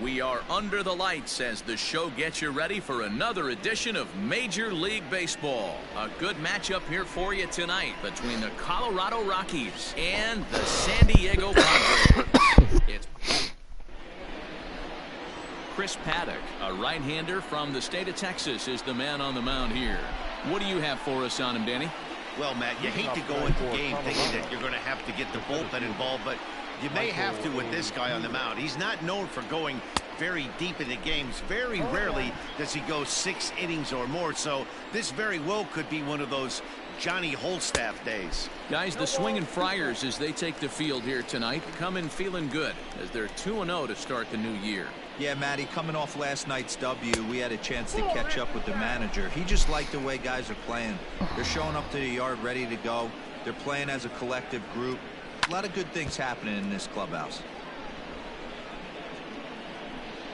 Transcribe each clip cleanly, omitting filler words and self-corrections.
We are under the lights as the show gets you ready for another edition of Major League Baseball. A good matchup here for you tonight between the Colorado Rockies and the San Diego Padres. It's Chris Paddock, a right-hander from the state of Texas, is the man on the mound here. What do you have for us on him, Danny? Well, Matt, you hate to go into the game thinking that you're going to have to get the bullpen involved, but you may have to with this guy on the mound. He's not known for going very deep into games. Very rarely does he go 6 innings or more, so this very well could be one of those Johnny Holstaff days. Guys, the Swinging Friars, as they take the field here tonight, come in feeling good as they're 2-0 to start the new year. Yeah, Matty, coming off last night's W, we had a chance to catch up with the manager. He just liked the way guys are playing. They're showing up to the yard ready to go. They're playing as a collective group. A lot of good things happening in this clubhouse.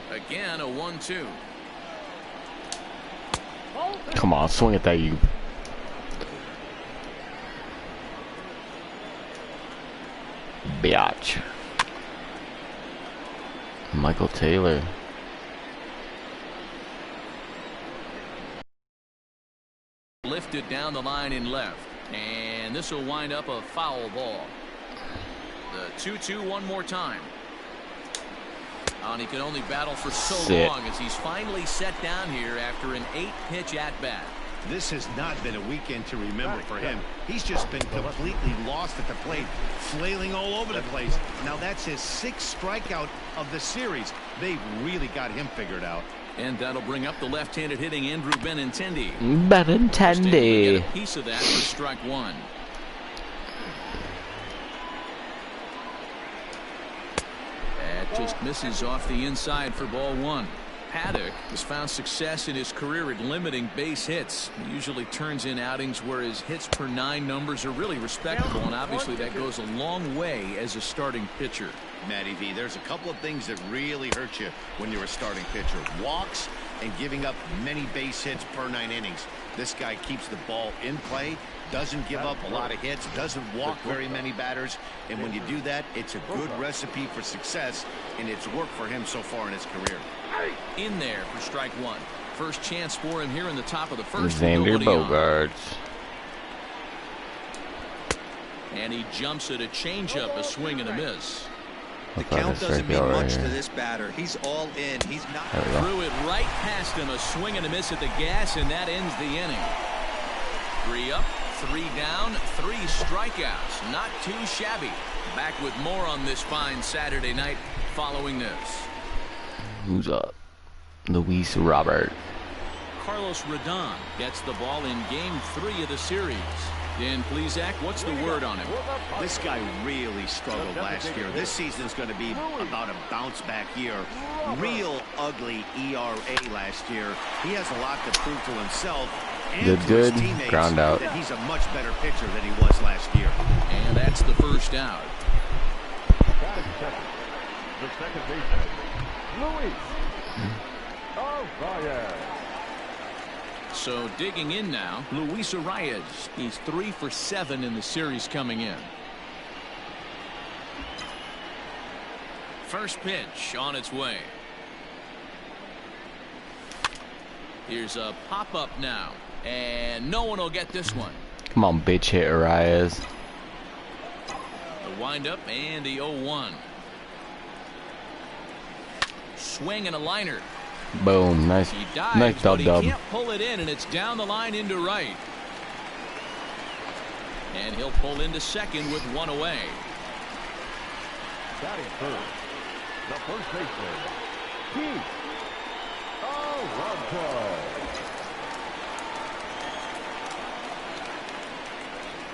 Again, a 1-2. Come on, swing at that, you. Biatch. Michael Taylor. Lifted down the line in left, and this will wind up a foul ball. The 2-2 one more time. And he can only battle for so long as he's finally set down here after an 8-pitch at-bat. This has not been a weekend to remember for him. He's just been completely lost at the plate, flailing all over the place. Now that's his 6th strikeout of the series. They've really got him figured out. And that'll bring up the left-handed hitting Andrew Benintendi. Benintendi. Get a piece of that for strike one. That just misses off the inside for ball one. Paddock has found success in his career at limiting base hits. He usually turns in outings where his hits per 9 numbers are really respectable, and obviously that goes a long way as a starting pitcher. Matty V, there's a couple of things that really hurt you when you're a starting pitcher. Walks and giving up many base hits per 9 innings. This guy keeps the ball in play, doesn't give up a lot of hits, doesn't walk very many batters, and when you do that, it's a good recipe for success, and it's worked for him so far in his career. In there for strike one. First chance for him here in the top of the first. Xander Bogaerts. And he jumps at a changeup, a swing and a miss. The count doesn't mean much to this batter. He's all in. He's not. Threw it right past him, a swing and a miss at the gas, and that ends the inning. 3 up, 3 down, 3 strikeouts. Not too shabby. Back with more on this fine Saturday night following this. Who's up? Luis Robert. Carlos Rodon gets the ball in game 3 of the series. Dan Plesac, what's the word on him? This guy really struggled last year. This season's going to be about a bounce back year. Real ugly ERA last year. He has a lot to prove to himself and to his teammates ground out. that he's a much better pitcher than he was last year. And that's the first out. The second baseman, Luis Arias. So digging in now, Luis Arias. He's 3 for 7 in the series coming in. First pitch on its way. Here's a pop-up now, and no one will get this one. Come on, bitch, hit Arias. The windup and the 0-1. Swing and a liner. Boom, nice. He dives, nice but he dub. can't pull it in, and it's down the line into right. And he'll pull into second with 1 away. Batting first, the first baseman, Pete Alonso.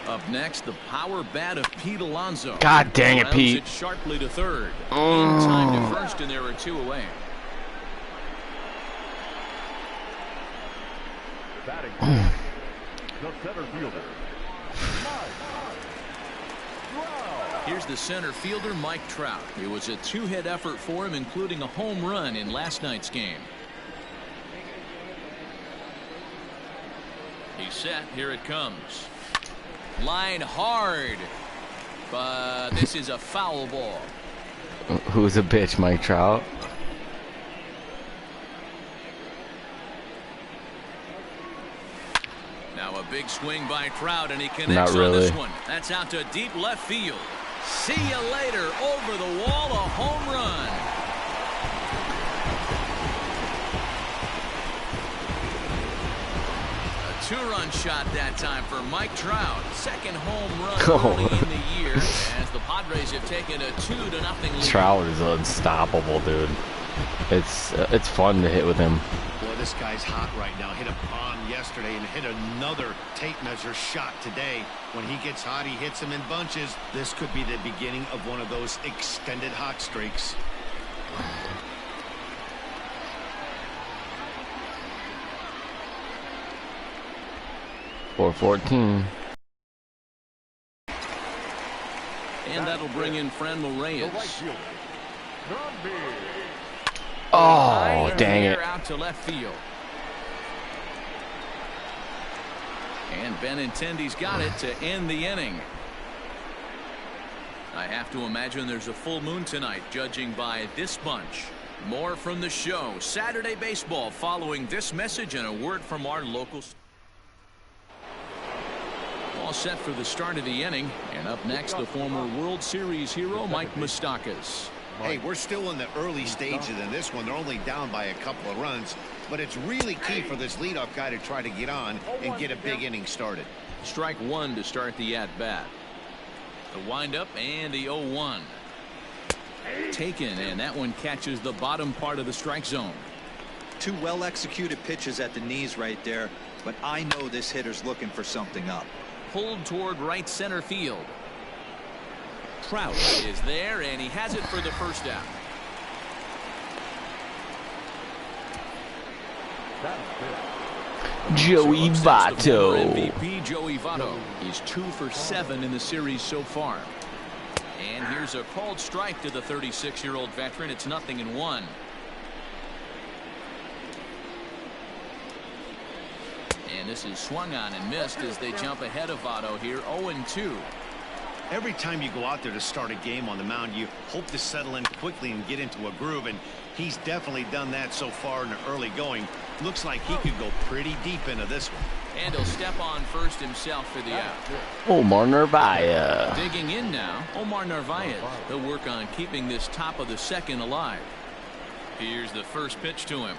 Up next, the power bat of Pete Alonso. God dang it, Rounds Pete. it sharply to third. In time to first, and there are 2 away. Batting first, the center fielder, Here's the center fielder, Mike Trout. It was a 2-hit effort for him, including a home run in last night's game. He's set. Here it comes. Line hard. But this is a foul ball. Who's a bitch, Mike Trout? big swing by Trout, and he connects Not on really. this one. That's out to deep left field. See you later. Over the wall, a home run. A two-run shot that time for Mike Trout. Second home run early in the year as the Padres have taken a 2-0 lead. Trout is unstoppable, dude. It's fun to hit with him. Boy, this guy's hot right now. Hit a bomb yesterday and hit another tape measure shot today. When he gets hot, he hits them in bunches. This could be the beginning of one of those extended hot streaks. .414. And that'll bring in Franmil Reyes. Oh, dang it. Out to left field. And Benintendi's got it to end the inning. I have to imagine there's a full moon tonight, judging by this bunch. More from the show. Saturday Baseball following this message and a word from our locals. All set for the start of the inning. And up next, the former World Series hero, Mike Moustakas. Hey, we're still in the early stages in this one. They're only down by a couple of runs, but it's really key for this leadoff guy to try to get on and get a big inning started. Strike one to start the at-bat. The windup and the 0-1. Taken, and that one catches the bottom part of the strike zone. Two well-executed pitches at the knees right there, but I know this hitter's looking for something up. Pulled toward right center field. Trout is there, and he has it for the first out. Joey Votto. MVP Joey Votto. He's 2 for 7 in the series so far. And here's a called strike to the 36-year-old veteran. It's 0-1. And this is swung on and missed as they jump ahead of Votto here. 0-2. Every time you go out there to start a game on the mound, you hope to settle in quickly and get into a groove, and he's definitely done that so far in the early going. Looks like he could go pretty deep into this one. And he'll step on first himself for the out. Omar Narvaez. Digging in now, Omar Narvaez. He'll work on keeping this top of the second alive. Here's the first pitch to him.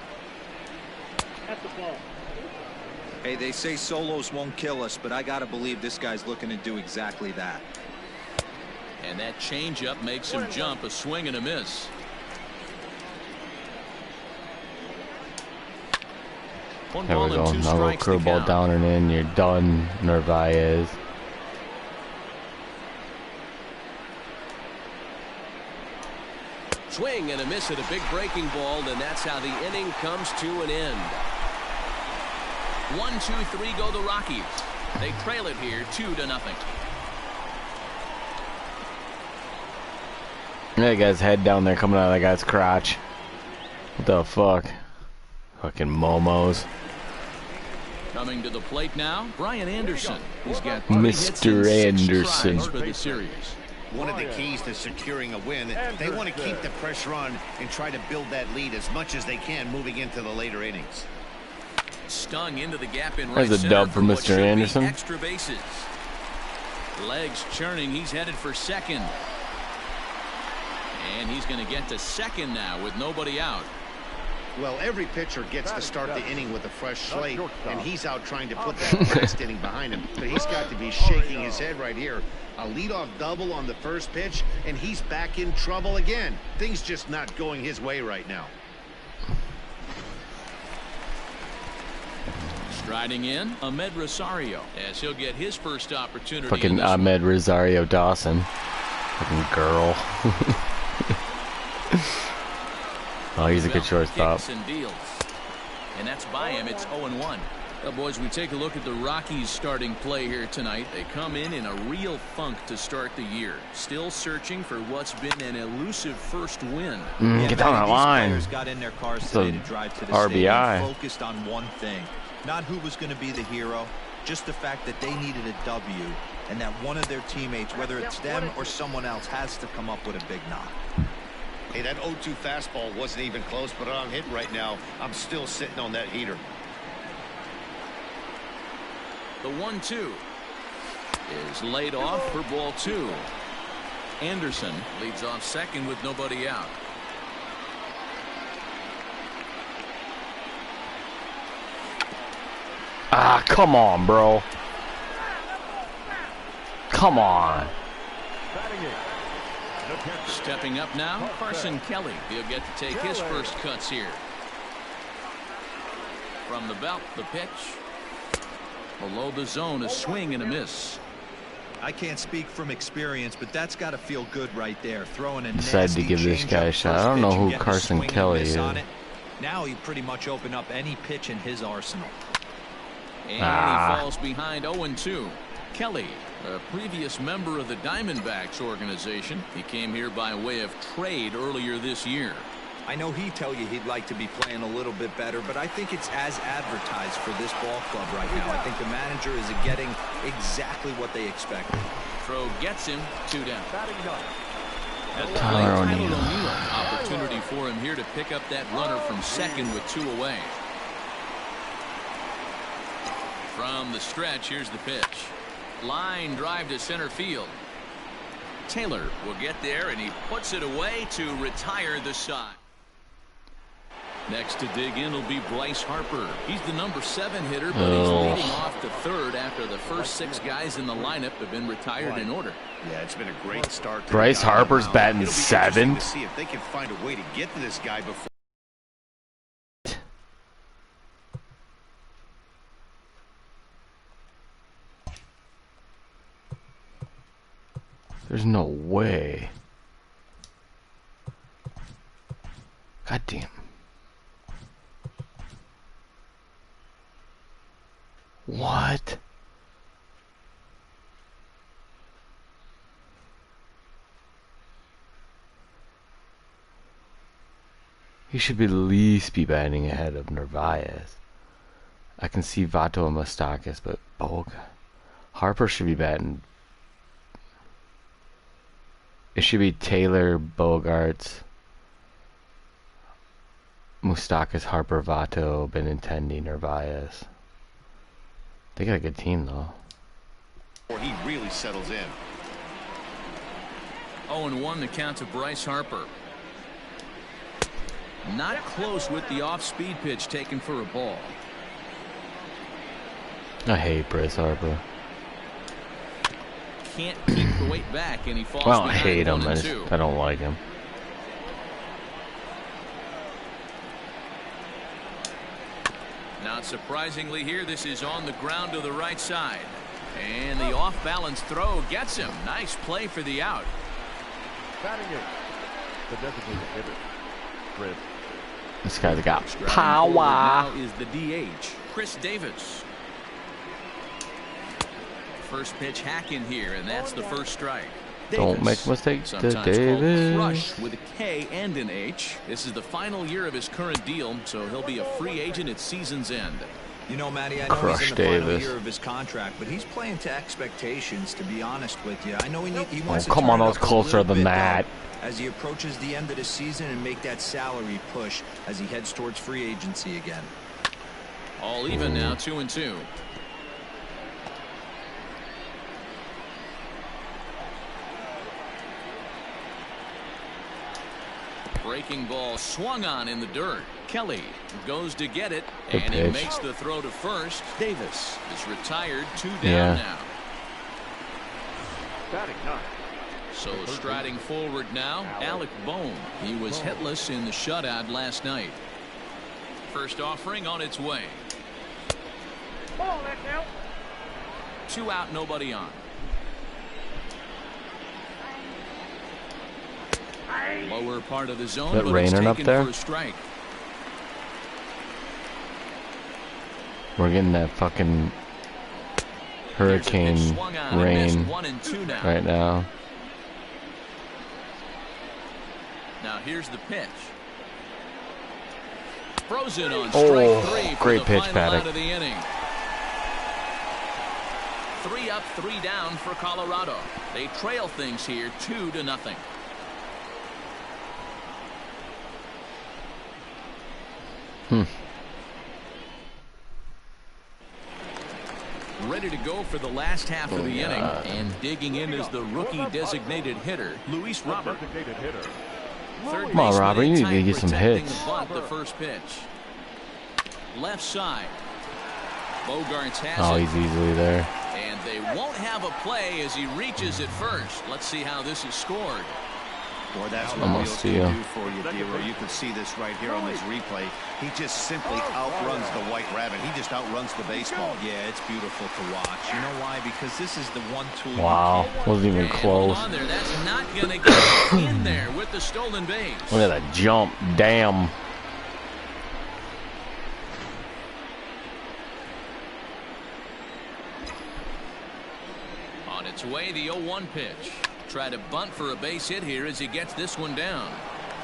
Hey, they say solos won't kill us, but I gotta believe this guy's looking to do exactly that. And that changeup makes him jump. A swing and a miss. One There we ball go. and 2 Now go strikes to curveball count. down and in. You're done, Narvaez. Swing and a miss at a big breaking ball, and that's how the inning comes to an end. 1, 2, 3 go the Rockies. They trail it here 2-0. That guy's head down there coming out of that guy's crotch. What the fuck? Fucking momos. Coming to the plate now, Brian Anderson. He's got 3 hits Mr. and 6 Anderson. tries for the series. One of the keys to securing a win, they want to keep the pressure on and try to build that lead as much as they can moving into the later innings. Stung into the gap in right There's a center dub for what Mr. should be Anderson. Extra bases. Legs churning. He's headed for second. And he's going to get to second now with nobody out. Well, every pitcher gets to start the inning with a fresh slate, and he's out trying to put that last inning behind him. But he's got to be shaking his head right here. A leadoff double on the first pitch, and he's back in trouble again. Things just not going his way right now. Strike Striding in, Ahmed Rosario, as he'll get his first opportunity. Fucking Ahmed Rosario Dawson. Fucking girl. Oh, he's a good shortstop. And that's by him. It's 0-1. Well, boys, we take a look at the Rockies starting play here tonight. They come in a real funk to start the year. Still searching for what's been an elusive first win. Get down that line. Players got in their cars today to drive to the RBI. stadium focused on one thing. Not who was going to be the hero, just the fact that they needed a W and that one of their teammates, whether it's them or someone else, has to come up with a big knock. Hey, that 0-2 fastball wasn't even close, but I'm hitting right now. I'm still sitting on that heater. The 1-2 is laid off for ball 2. Anderson leads off second with nobody out. Ah, come on, bro. Come on. Batting it. The catcher. Stepping up now, Carson Kelly. He'll get to take his first cuts here. From the belt, the pitch. Below the zone, a swing and a miss. I can't speak from experience, but that's got to feel good right there. Throwing a Decided to nasty give this guy a changeup shot. first I don't know pitch and who getting a Carson swing and Kelly miss is. on it. Now he pretty much opened up any pitch in his arsenal. And he falls behind 0-2. Kelly, a previous member of the Diamondbacks organization. He came here by way of trade earlier this year. I know he'd tell you he'd like to be playing a little bit better, but I think it's as advertised for this ball club right now. I think the manager is getting exactly what they expected. Throw gets him 2 down. Batting ninth. At the Tyler plate, O'Neill. Opportunity for him here to pick up that runner from second with 2 away. From the stretch, here's the pitch. Line drive to center field. Taylor will get there, and he puts it away to retire the side. Next to dig in will be Bryce Harper. He's the number 7 hitter, but he's leading off to third after the first 6 guys in the lineup have been retired in order. Yeah, it's been a great start. To Bryce the guy Harper's now. batting It'll be interesting 7th. to see if they can find a way to get to this guy before. There's no way. God damn. What? He should at least be batting ahead of Narvaez. I can see Vato and Moustakas, but Harper should be batting. It should be Taylor, Bogarts, Moustakas, Harper, Vato, Benintendi, Narvaez. They got a good team though. Or he really settles in. 0-1 the count to Bryce Harper. Not close with the off-speed pitch taken for a ball. I hate Bryce Harper. Can't keep the weight back, and he falls Well, I behind hate him. 1-2. I don't like him. Not surprisingly here, this is on the ground to the right side. And the off-balance throw gets him. Nice play for the out. Batting it. The designated hitter. Chris. This guy's got Striding power. forward now is the DH, Chris Davis. First pitch hack in here, and that's the first strike. Don't make mistakes to Davis. Crush with a K and an H. This is the final year of his current deal, so he'll be a free agent at season's end. You know, Matty, I know Crush he's in the final Davis. year of his contract, but he's playing to expectations, to be honest with you. I know he wants to come turn on, it that was up a closer little than bit, that. though, as he approaches the end of the season and make that salary push as he heads towards free agency again. All even now, 2-2. Breaking ball swung on in the dirt. Kelly goes to get it, Good and he pitch. makes the throw to first. Davis is retired, 2 down Yeah. now. Batting ninth. So striding forward now, Alec Bohm. He was hitless in the shutout last night. First offering on its way. 2 out, nobody on. Lower part of the zone, Is that but it's raining up taken there? for a strike. We're getting that fucking Here's a pitch hurricane swung on and missed. rain 1-2 now. right now. Now here's the pitch. Frozen on Oh, strike 3 for great the pitch, final Paddock. out of the inning. 3 up, 3 down for Colorado. They trail things here 2-0. ready to go for the last half of the inning. And digging in is the rookie designated hitter, Luis Robert. Designated hitter. Third Come on, baseman Robert, in you need to tight, get some protecting hits. the bunt, the first pitch. Left side. Bogarts has Oh, it. he's easily there. And they won't have a play as he reaches it first. Let's see how this is scored. Boy, that's what Almost Wheels to can you. do for you, Dero. You can see this right here on this replay. He just simply outruns the White Rabbit. He just outruns the baseball. Yeah, it's beautiful to watch. You know why? Because this is the one tool. Wow, wasn't even And hold close. on there. That's not going to get in there with the stolen base. Look at that jump. Damn. On its way, the 0-1 pitch. Try to bunt for a base hit here as he gets this one down.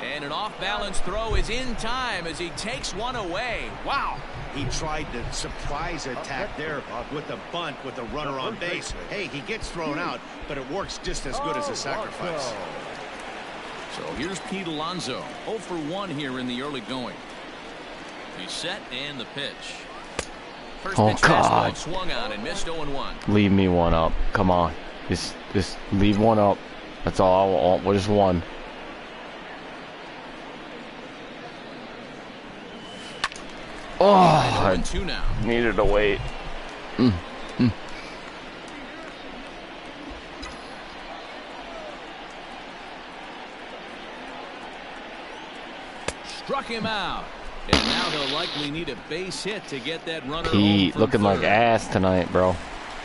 And an off-balance throw is in time as he takes one away. Wow. He tried the surprise attack there with the bunt with the runner on base. Hey, he gets thrown out, but it works just as good as a sacrifice. So here's Pete Alonso. 0 for 1 here in the early going. He's set and the pitch. First Oh, pitch God. fastball swung on and missed 0-1. Leave me one up. Come on. Just leave one up. That's all I want. Just one. Oh, I 0-2 now. needed to wait. Struck him out. And now they'll likely need a base hit to get that runner home Pete from looking like third. ass tonight, bro.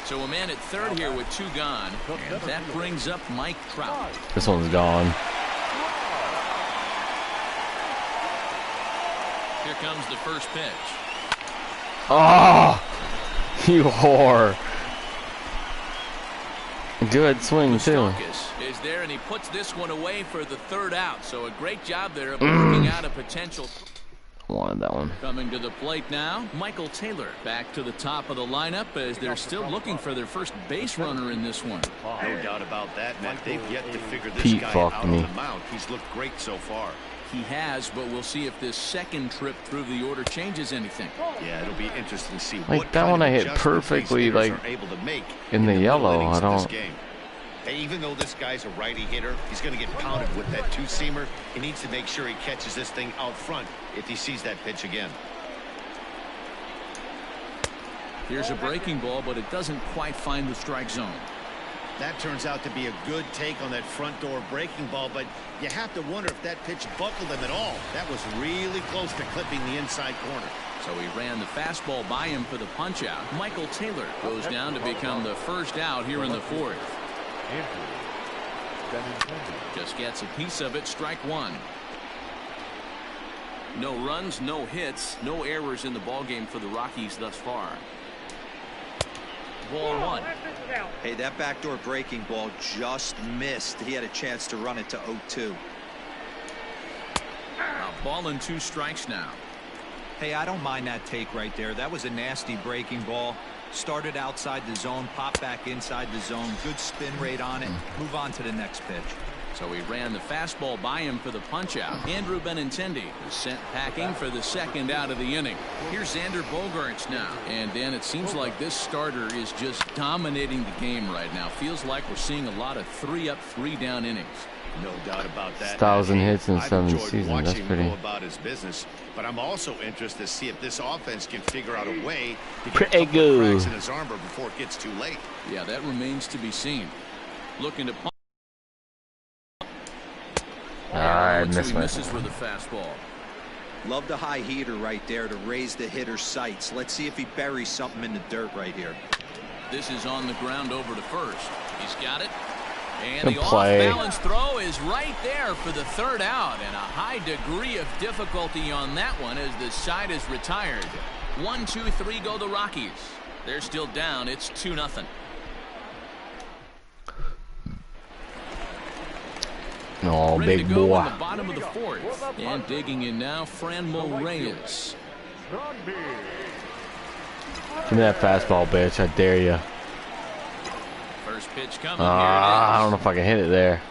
So a man at third here with 2 gone. And that brings up Mike Trout. This one's gone. Here comes the first pitch. Oh, you whore. Good swing, too. Moustakas is there, and he puts this one away for the third out. So a great job there of working out a potential. Wanted that one. Coming to the plate now, Michael Taylor back to the top of the lineup as they're still looking for their first base runner in this one. No doubt about that, Matt. They've yet to figure this Pete guy fucked out me. on the mound. He's looked great so far. He has, but we'll see if this second trip through the order changes anything. Yeah, it'll be interesting to see Like, what that kind one of I hit adjustments perfectly, these hitters like, are able to make in the middle yellow. innings I of this don't- game. Hey, even though this guy's a righty hitter, he's going to get pounded with that 2-seamer. He needs to make sure he catches this thing out front if he sees that pitch again. Here's a breaking ball, but it doesn't quite find the strike zone. That turns out to be a good take on that front door breaking ball, but you have to wonder if that pitch buckled him at all. That was really close to clipping the inside corner. So he ran the fastball by him for the punch out. Michael Taylor goes down to become the first out here in the fourth. Just gets a piece of it, strike one. No runs, no hits, no errors in the ballgame for the Rockies thus far. Ball one. Hey, that backdoor breaking ball just missed. He had a chance to run it to 0-2. A ball and 2 strikes now. Hey, I don't mind that take right there. That was a nasty breaking ball. Started outside the zone, popped back inside the zone. Good spin rate on it. Move on to the next pitch. So he ran the fastball by him for the punch out. Andrew Benintendi is sent packing for the second out of the inning. Here's Xander Bogarts now. And Dan, it seems like this starter is just dominating the game right now. Feels like we're seeing a lot of 3-up, 3-down innings. No doubt about that. 1,000 hits in I've 7 enjoyed seasons. That's watching him pretty. go about his business, but I'm also interested to see if this offense can figure out a way to get Pretty a couple of good. cracks in his armor before it gets too late. Yeah, that remains to be seen. Looking to punch. I So missed he my. misses with a fastball. Love the high heater right there to raise the hitter's sights. Let's see if he buries something in the dirt right here. This is on the ground over to first. He's got it. And Good the play. off-balance throw is right there for the third out, and a high degree of difficulty on that one as the side is retired. 1, 2, 3 go the Rockies. They're still down. It's 2-0. Oh, Ready big to go boy. in the bottom of the fourth. And digging in now, Franmil Reyes. Give me that fastball, bitch. I dare you. First pitch coming. I don't Here know if I can hit it there.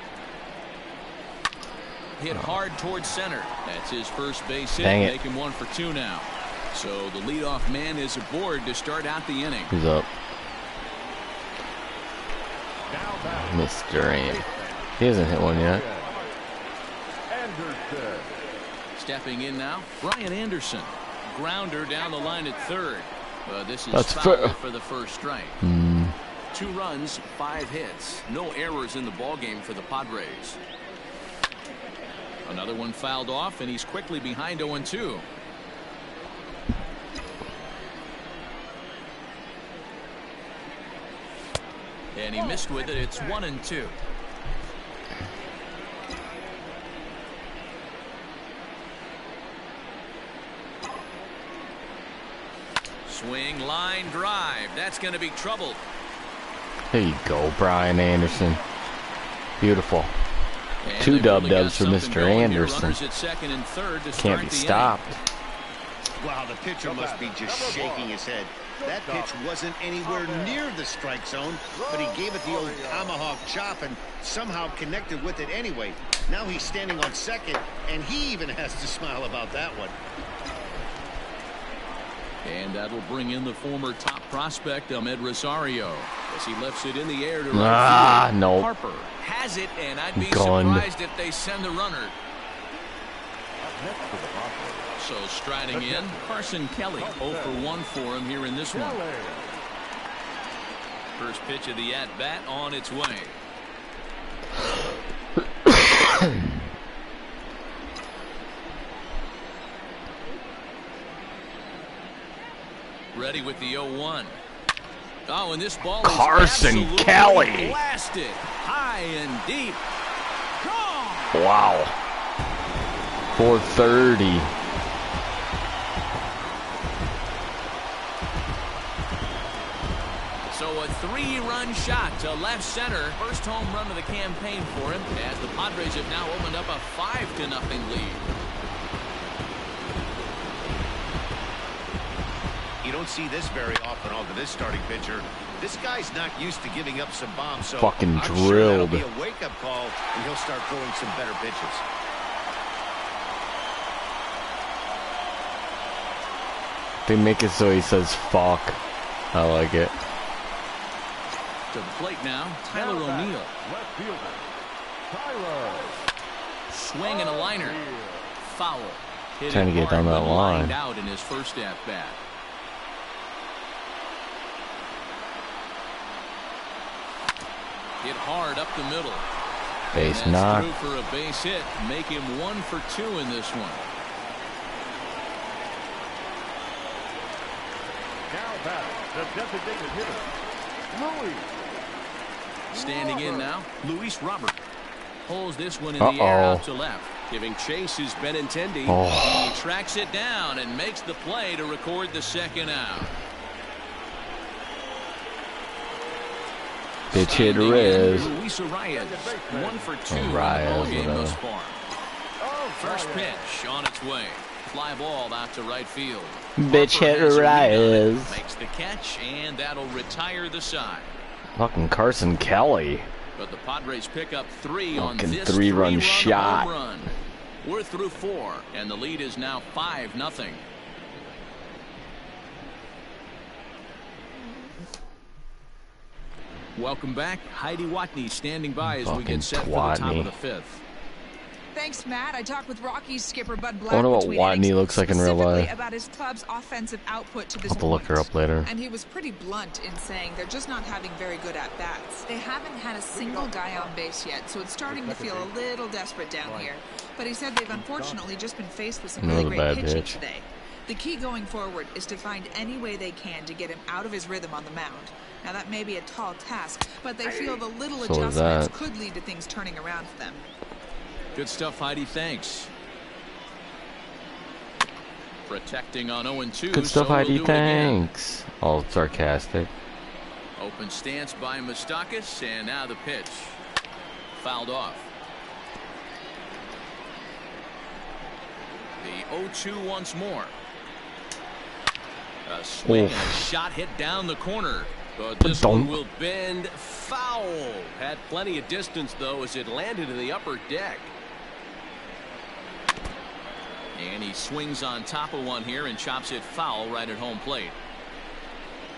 it is. Hit hard towards center. That's his first base hit. Dang it. Making 1 for 2 now. So the leadoff man is aboard to start out the inning. He's up. Mr. Ant. He hasn't hit one yet. Anderson. Stepping in now, Brian Anderson. Grounder down the line at third. This is That's foul fair. for the first strike. 2 runs, 5 hits. No errors in the ballgame for the Padres. Another one fouled off, and he's quickly behind 0-2. And he missed with it. It's 1-2. Swing, line, drive. That's going to be trouble. There you go, Brian Anderson. Beautiful. And 2 they've really got dub-dubs for something Mr. going here. Anderson. Runners at second and third to Can't start be the stopped. Wow, the pitcher must be just shaking his head. That pitch wasn't anywhere near the strike zone, but he gave it the old tomahawk chop and somehow connected with it anyway. Now he's standing on second, and he even has to smile about that one. And that'll bring in the former top prospect, Ahmed Rosario, as he lifts it in the air to Ah, right field. no. Harper has it, and I'd be Gone. surprised if they send the runner. So striding in, Carson Kelly, 0 for 1 for him here in this one. First pitch of the at-bat on its way. Ready with the 0-1. Oh, and this ball is Carson absolutely Kelly. blasted high and deep. Gone. Wow. 430. So a 3-run shot to left center. First home run of the campaign for him, as the Padres have now opened up a 5-0 lead. You don't see this very often off of this starting pitcher. This guy's not used to giving up some bombs, so Fucking I'm sure that'll drilled. be a wake-up call, and he'll start throwing some better pitches. They make it so he says fuck. I like it. To the plate now, Tyler O'Neill. Left fielder. Tyler. Swing and a liner. Foul. Hit Trying it to get hard down that when lined line. out in his first at-bat. Hit hard up the middle. Base And that's knock. through for a base hit. Make him 1 for 2 in this one. Now batting, the designated hitter, Louis. Standing in now, Luis Robert. Pulls this one in the air out to left. Giving chase is Benintendi. Oh. He tracks it down and makes the play to record the second out. Pitch hit Standing in, Riz. Luis Arias. 1 for 2 in the Arias, ballgame thus whatever. far. First pitch on its way. Fly ball out to right field. Bitch hit Harper has a read on it, Arias. Makes the catch, and that'll retire the side. Fucking Carson Kelly. But the Padres pick up 3 on Fucking this 3-run 3-run shot. home run. We're through 4, and the lead is now 5-0. Welcome back. Heidi Watney standing by as we Fucking get set for the top Watney. of the 5th. Thanks, Matt. I talked with Rockies skipper Bud Black. I wonder what between Watney innings, looks like in real specifically life. about his club's offensive output to this I'll have to look her point. up later. And he was pretty blunt in saying they're just not having very good at-bats. They haven't had a single guy on base yet, so it's starting to feel a little desperate down here. But he said they've unfortunately just been faced with some really Another great bad pitching pitch. today. The key going forward is to find any way they can to get him out of his rhythm on the mound. Now, that may be a tall task, but they feel the little So is adjustments that. could lead to things turning around for them. Good stuff, Heidi. Thanks. Protecting on 0-2. Good stuff, so Heidi. we'll do it again. Thanks. All sarcastic. Open stance by Moustakas, and now the pitch. Fouled off. The 0-2 once more. A swing and a shot hit down the corner. But this one will bend foul. Had plenty of distance, though, as it landed in the upper deck. And he swings on top of one here and chops it foul right at home plate.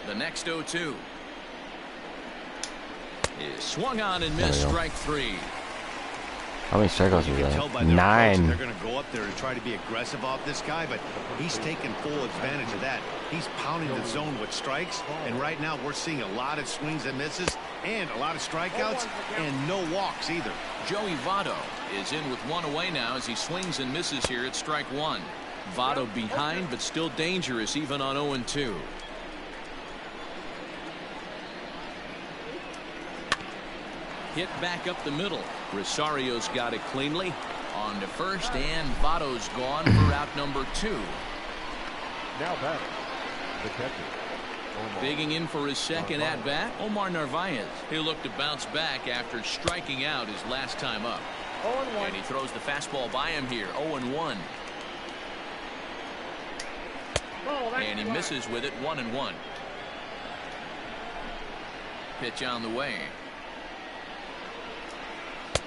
The next 0-2. Is swung on and missed. Strike 3. How many strikeouts You are can tell by there? their approach that 9. they're going to go up there and try to be aggressive off this guy, but he's taking full advantage of that. He's pounding the zone with strikes, and right now we're seeing a lot of swings and misses and a lot of strikeouts and no walks either. Joey Votto is in with 1 away now as he swings and misses here at strike 1. Votto behind, but still dangerous even on 0-2. Hit back up the middle. Rosario's got it cleanly. On to first, and Votto's gone for out number 2. Now batting, the catcher. Digging in for his second at bat, Omar Narvaez. He'll look to bounce back after striking out his last time up. 0-1. And he throws the fastball by him here. 0-1. And he misses with it. 1-1. Pitch on the way.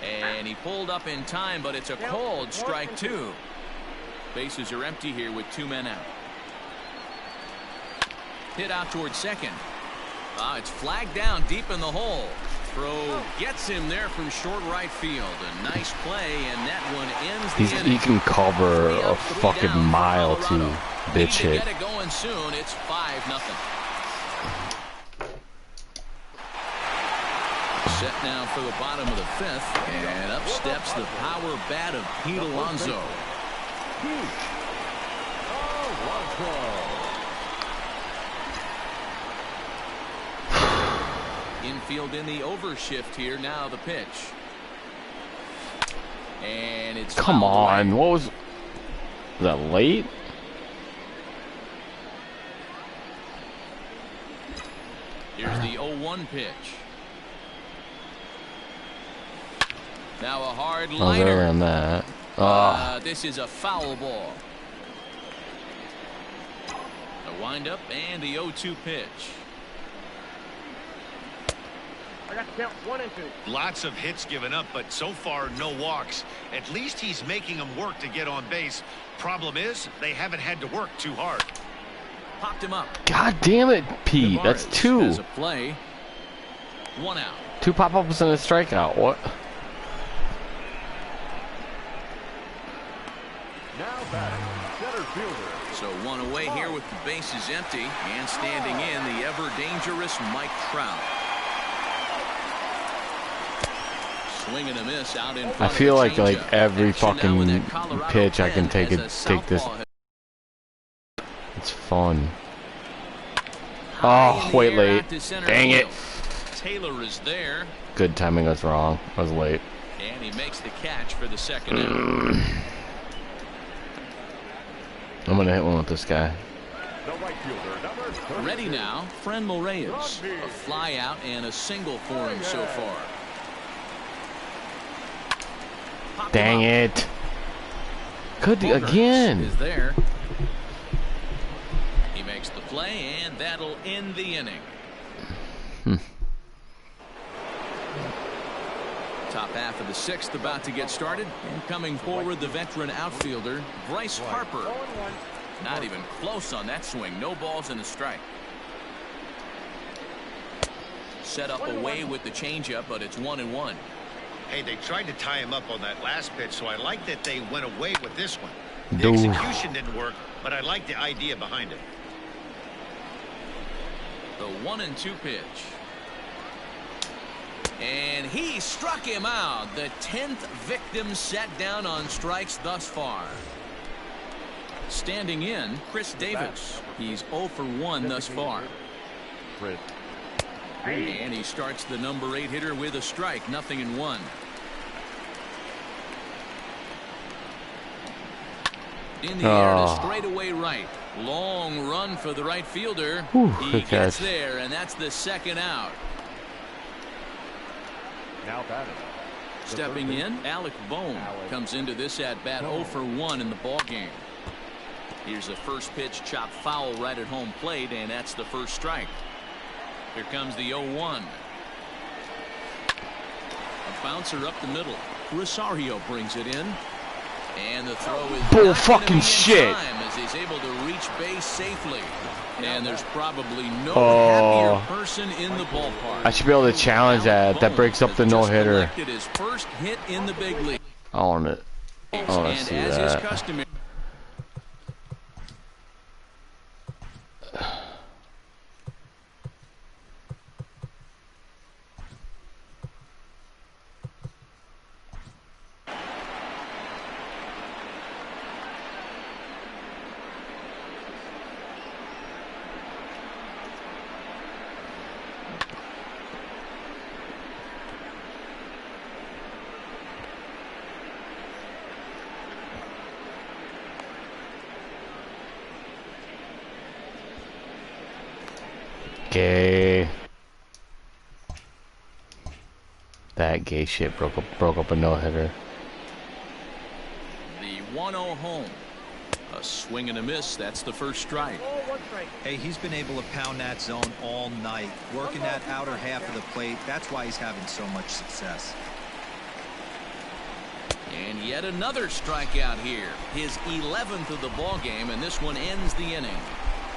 And he pulled up in time, but it's a called strike 2. Bases are empty here with 2 men out. Hit out towards second. It's flagged down deep in the hole. Throw gets him there from short right field. A nice play, and that one ends the inning. He can cover a fucking mile too. Bitch hit. Get it going soon. It's 5-0. Set now for the bottom of the 5th, and up steps the power bat of Pete Alonso. Infield in the overshift here. Now the pitch. And it's Come on. away. What was that late? Here's the 0-1 pitch. Now a hard I was liner. early on that. This is a foul ball. A windup and the 0-2 pitch. I got to count 1 and 2. Lots of hits given up, but so far no walks. At least he's making them work to get on base. Problem is, they haven't had to work too hard. Popped him up. God damn it, Pete. That's Nevarez 2. has a play. 1 out. 2 pop-ups and a strikeout. What? Now batting, center fielder. So 1 away here with the bases empty, and standing in the ever-dangerous Mike Trout. Swing and a miss out in front. I feel of the like changeup. every Action now fucking with that Colorado pitch I can pen take as a take this. southpaw. It's fun. High in Oh, the wait, air late. out to center Dang it. field. Taylor is there, Good timing. That's wrong. I was late. and he makes the catch for the second out. I'm gonna hit one with this guy. The right fielder, number 30. Ready now, Franmil Reyes. A fly out and a single for him so far. Popped him Dang up. it. Could Bogarts again. is there. He makes the play, and that'll end the inning. Top half of the 6th about to get started. And coming forward, the veteran outfielder, Bryce Harper. Not even close on that swing. No balls and a strike. Set up away with the changeup, but it's 1-1. Hey, they tried to tie him up on that last pitch, so I like that they went away with this one. The Dude. execution didn't work, but I like the idea behind it. The 1-2 pitch. And he struck him out. The 10th victim set down on strikes thus far. Standing in, Chris Davis. He's 0 for 1 thus far. Fred. And he starts the number 8 hitter with a strike. 0-1. In the air to straightaway right. Long run for the right fielder. Whew, He good gets catch. there, and that's the second out. Now batting. Stepping in, Alec Bohm comes into this at bat 0 for 1 in the ball game. Here's the first pitch, chopped foul right at home plate, and that's the first strike. Here comes the 0-1. A bouncer up the middle. Rosario brings it in. And the throw is Bull not fucking gonna be in shit. time as he's able to reach base safely. And there's probably no Oh. happier person in the ballpark. I should be able to challenge that. That breaks up the no-hitter. His first hit in the big league. I want to see And as is that. customary. Gay. That gay shit broke up a no-hitter. The 1-0 home. A swing and a miss. That's the first strike. Hey, he's been able to pound that zone all night, working that outer half of the plate. That's why he's having so much success. And yet another strikeout here. His 11th of the ball game, and this one ends the inning.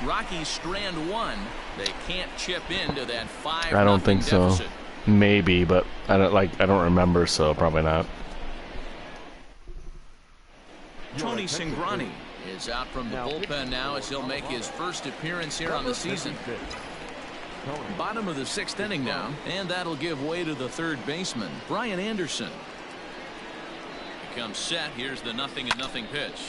Rockies strand one. They can't chip into that 5-0 I don't think so. deficit. Maybe, but I don't remember, so probably not. Tony Cingrani is out from the bullpen now as he'll make his first appearance here on the season. Bottom of the 6th inning now, and that'll give way to the third baseman, Brian Anderson. He comes set. Here's the 0-0 pitch.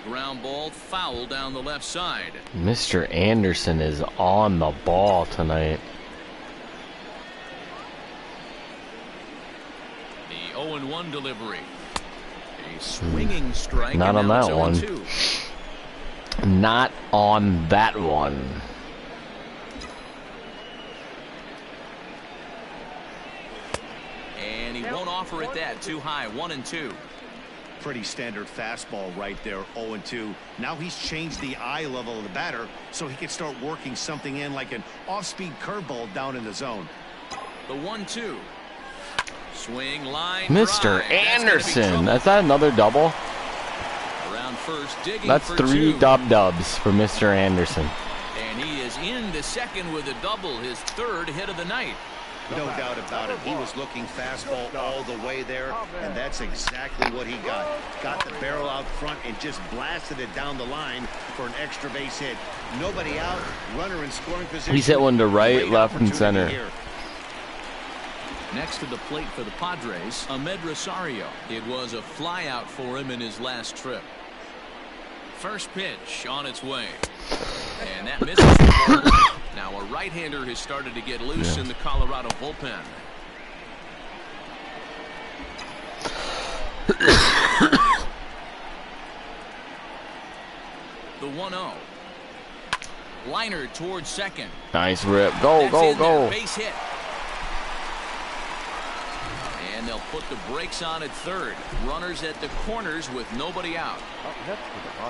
Ground ball, foul down the left side. Mr. Anderson is on the ball tonight. The 0-1 delivery. A swinging strike. Not on that one. 0-2. Not on that one. And he won't offer it that. Too high. 1-2. Pretty standard fastball right there, 0-2. Now he's changed the eye level of the batter so he can start working something in like an off-speed curveball down in the zone. The 1-2. Swing line. Mr. Drive. Anderson. That's not another double. Around first, digging That's for 3 2. dubs for Mr. Anderson. And he is into second with a double, his 3rd hit of the night. No doubt about it. He was looking fastball all the way there, and that's exactly what he got. Got the barrel out front and just blasted it down the line for an extra base hit. Nobody out, runner in scoring position. He's hit one to right, Great left, and opportunity center. here. Next to the plate for the Padres, Ahmed Rosario. It was a flyout for him in his last trip. First pitch on its way. And that misses the ball. Now a right-hander has started to get loose in the Colorado bullpen. The 1-0. Liner towards second. Nice rip. Go, That's go, in there. go. Base hit. And they'll put the brakes on at third. Runners at the corners with nobody out.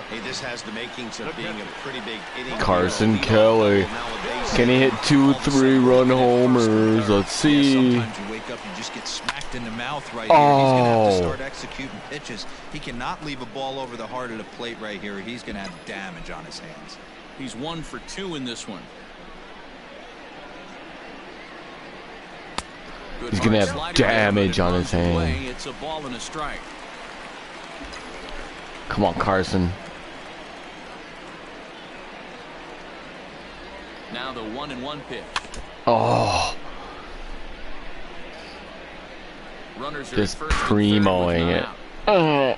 Hey, this has the makings of being a pretty big inning. Carson Kelly. Can he hit 2 3-run homers? Let's see. Sometimes you wake up, you just get smacked in the mouth right here. He's going to have to start executing pitches. He cannot leave a ball over the heart of the plate right here. He's going to have damage on his hands. He's 1 for 2 in this one. He's going to have damage on his hand. It's a ball and a strike. Come on, Carson. Now the 1-1 pitch. Oh, Runners are just at first and third with primoing none it. out.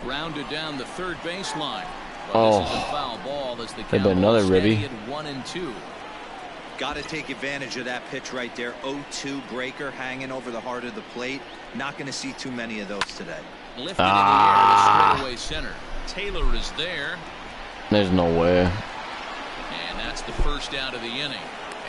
Grounded down the third baseline. But this is a foul ball as the count another is ribby. steady at 1-2. Got to take advantage of that pitch right there. 0-2 breaker hanging over the heart of the plate. Not going to see too many of those today. Lifted in the air to straightaway center. Taylor is there. There's no way. And that's the first out of the inning.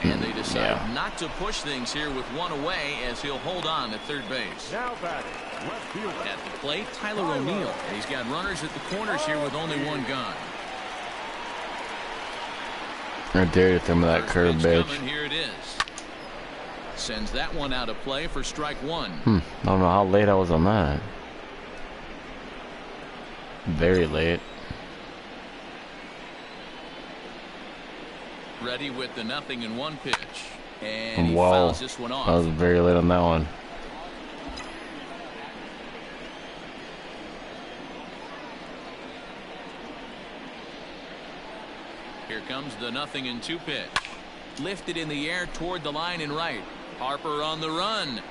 And they decide not to push things here with one away as he'll hold on at third base. Now batting, left fielder. At the plate, Tyler O'Neill. He's got runners at the corners here with only one gone. I dare you to throw me that First curve, pitch bitch. coming, here it is. Sends that one out of play for strike one. I don't know how late I was on that. Very late. Ready with the 0-1 pitch. And he Wow. fouls this one off. I was very late on that one. Here comes the 0-2 pitch. Lifted in the air toward the line and right. Harper on the run.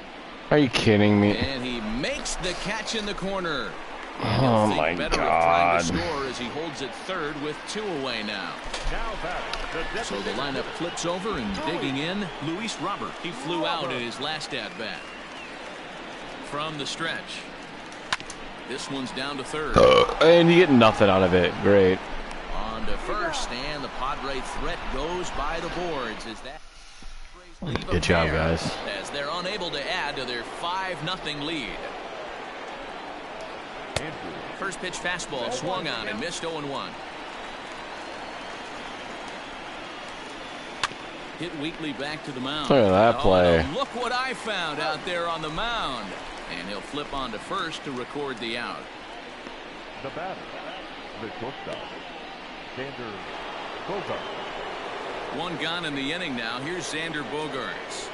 Are you kidding me? And he makes the catch in the corner. And Oh he'll think my better of trying to God. score as he holds it third with 2 away now. So the lineup flips over and digging in, Luis Robert. He flew out at his last at bat. From the stretch. This one's down to third. And you get nothing out of it. Great. On to first, and the Padre threat goes by the boards. Is that Good job, guys. as they're unable to add to their 5-0 lead. First pitch fastball swung on and missed 0-1. Hit Wheatley back to the mound. Look at that play. Now look what I found out there on the mound. And he'll flip on to first to record the out. The batter, the shortstop, Xander Bogaerts. One gone in the inning now. Here's Xander Bogaerts.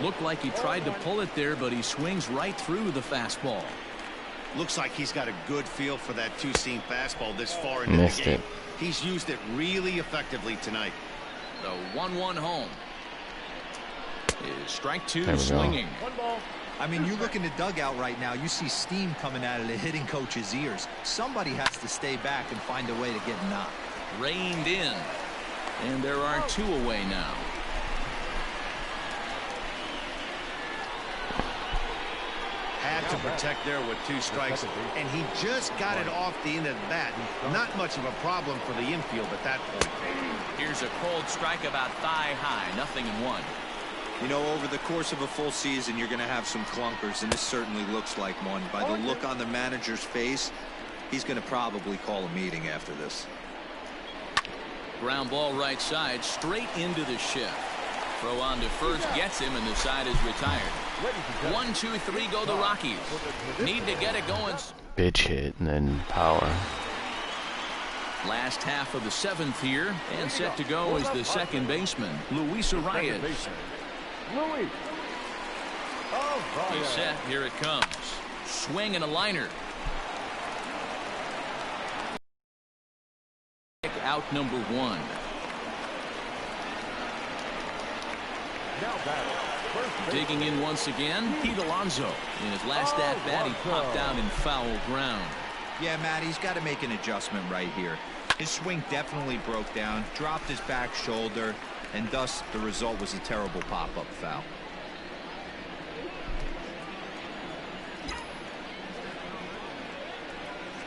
Looked like he tried to pull it there, but he swings right through the fastball. Looks like he's got a good feel for that two-seam fastball this far into Missed the game. it. He's used it really effectively tonight. The 1-1 home. Is strike two There we go. swinging. I mean, you look in the dugout right now, you see steam coming out of the hitting coach's ears. Somebody has to stay back and find a way to get knocked. Reined in. And there are 2 away now. Had to protect there with 2 strikes, and he just got it off the end of the bat. Not much of a problem for the infield at that point. Here's a cold strike about thigh high. 0-1. You know, over the course of a full season, you're going to have some clunkers, and this certainly looks like one. By the look on the manager's face, he's going to probably call a meeting after this. Ground ball right side, straight into the shift. Throw on to first, gets him, and the side is retired. 1, 2, 3 go the Rockies. Need to get it going. Bitch hit and then power. Last half of the 7th here, and set to go is the second baseman, Luis Arias. Louis. He's set. Here it comes. Swing and a liner. Out number 1. Now batter. Digging in once again, Pete Alonso. In his last at-bat, he popped out in foul ground. Yeah, Matt, he's got to make an adjustment right here. His swing definitely broke down, dropped his back shoulder, and thus the result was a terrible pop-up foul.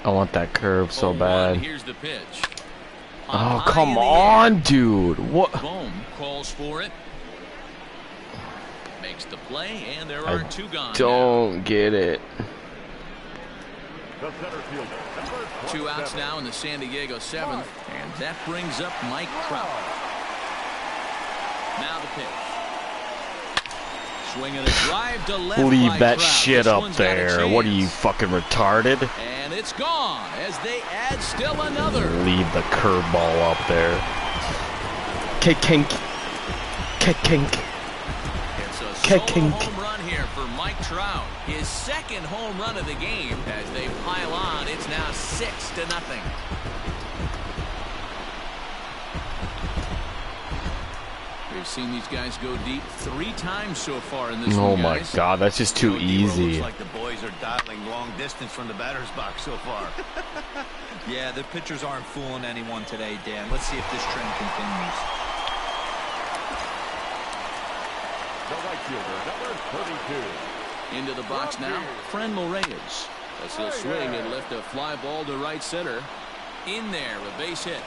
I want that curve so 0-1. bad. Here's the pitch. Oh, High come in the on, air. dude. What? Bohm calls for it. Makes the play, and there are 2 gone. Don't get it. The center fielder. Number 2 outs 27. now in the San Diego 7th, and that brings up Mike Trout. Now the pitch. Swinging a drive to left. Leave by that Trout. shit This up one's got a there. What are you, chance. fucking retarded? And it's gone as they add still another. Leave the curveball up there. K-kink. K-kink. It's a Kicking. solo home run here for Mike Trout. His second home run of the game. As they pile on, it's now 6-0. We've seen these guys go deep 3 times so far in this Oh one, my guys. god, that's just too easy. Looks like the boys are dialing long distance from the batter's box so far. Yeah, the pitchers aren't fooling anyone today, Dan. Let's see if this trend continues. The right fielder. Number 32. Into the box now, Franmil Reyes. As he'll swing and lift a fly ball to right center. In there, a base hit.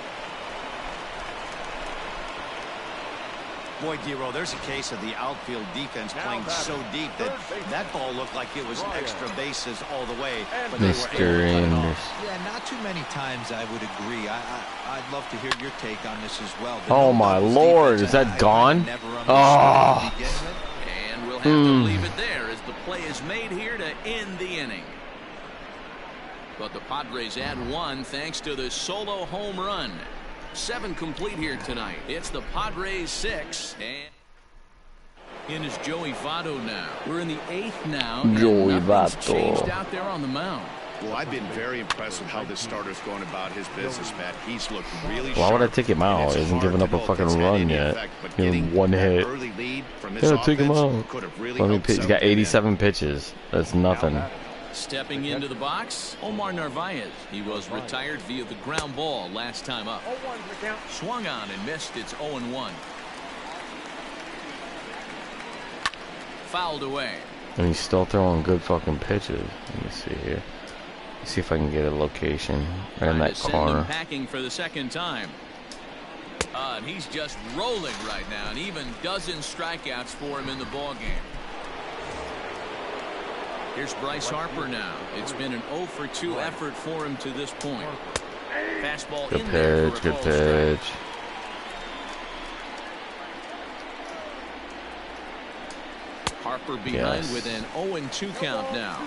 Boy, Dero, there's a case of the outfield defense playing so deep that ball looked like it was extra bases all the way. But Mr. Anders. Yeah, not too many times I would agree. I'd love to hear your take on this as well. Oh my Lord, is that gone? Oh. And we'll have to leave it there as the play is made here to end the inning. But the Padres add one thanks to the solo home run. 7 complete here tonight. It's the Padres 6. And in is Joey Votto now. We're in the 8th now. Joey Votto. Changed out there on the mound. Well, I've been very impressed with how this starter's going about his business, Matt. He's looked really Why would I take him out? He hasn't given up a fucking run yet. Even one hit. Yeah, take him out. Let me pitch. He's got 87 pitches. That's nothing. Stepping into the box, Omar Narvaez. He was retired via the ground ball last time up. Swung on and missed. It's 0-1. Fouled away. And he's still throwing good fucking pitches. Let me see here. Let's see if I can get a location right in that corner. Packing for the second time. And he's just rolling right now, and even dozen strikeouts for him in the ball game. Here's Bryce Harper now. It's been an 0 for 2 effort for him to this point. Fastball Good in there pitch, for a good ball strike. pitch. Harper behind with an 0-2 count now.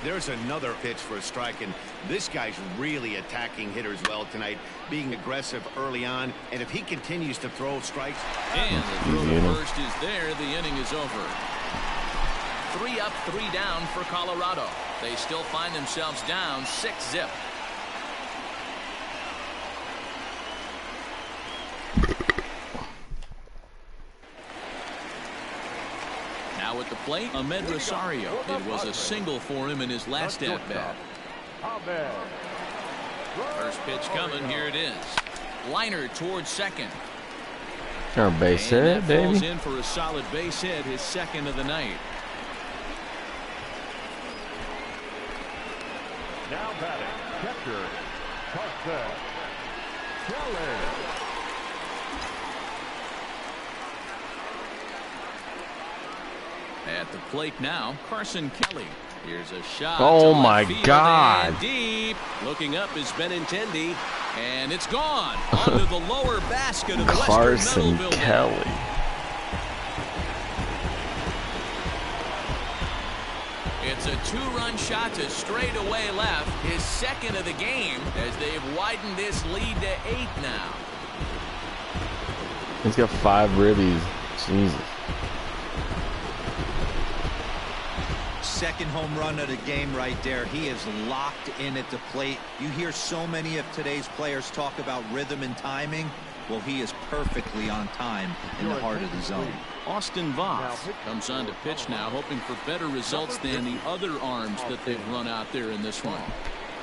There's another pitch for a strike, and this guy's really attacking hitters well tonight, being aggressive early on, and if he continues to throw strikes. And the throw to first is there. The inning is over. 3 up, 3 down for Colorado. They still find themselves down 6-0. Now at the plate, Ahmed Rosario. It was a single for him in his last at-bat. First pitch coming. Here it is. Liner towards second. Our base hit, baby. Falls in for a solid base hit, his second of the night. Now batting, catcher, Carson Kelly. At the plate now, Carson Kelly. Here's a shot. Oh to my left field God. and deep. Looking up is Benintendi, and it's gone onto the lower basket of the Carson Western Metal Building. Kelly. It's a 2-run shot to straightaway left, his second of the game, as they've widened this lead to 8 now. He's got 5 ribbies. Jesus. Second home run of the game right there. He is locked in at the plate. You hear so many of today's players talk about rhythm and timing. Well, he is perfectly on time in the heart of the zone. Austin Voss comes on to pitch now, hoping for better results than the other arms that they've run out there in this one.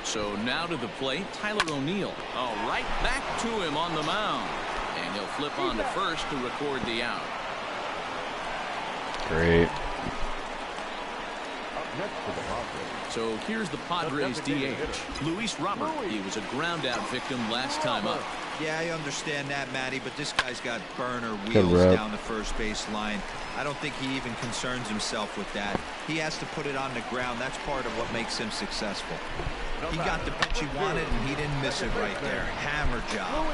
So now to the plate, Tyler O'Neill. Oh, right back to him on the mound. And he'll flip on to first to record the out. Great. So here's the Padres DH, Luis Robert. He was a ground out victim last time up. Yeah, I understand that, Matty, but this guy's got burner wheels down the first base line. I don't think he even concerns himself with that. He has to put it on the ground. That's part of what makes him successful. He got the pitch he wanted, and he didn't miss it right there. Hammer job.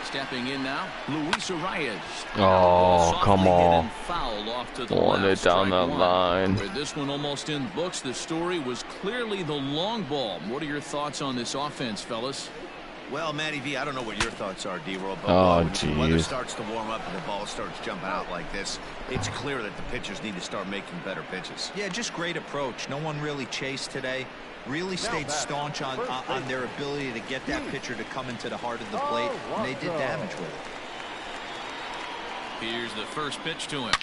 Stepping in now, Luis Arias. Oh, come on. Foul off to the Want it down the line. With this one almost in books, the story was clearly the long ball. What are your thoughts on this offense, fellas? Well, Matty V, I don't know what your thoughts are, D-Roll, but Oh, when the weather geez. starts to warm up and the ball starts jumping out like this, it's clear that the pitchers need to start making better pitches. Yeah, just great approach. No one really chased today. Really stayed staunch on their ability to get that pitcher to come into the heart of the plate, and they did damage with it. Here's the first pitch to him.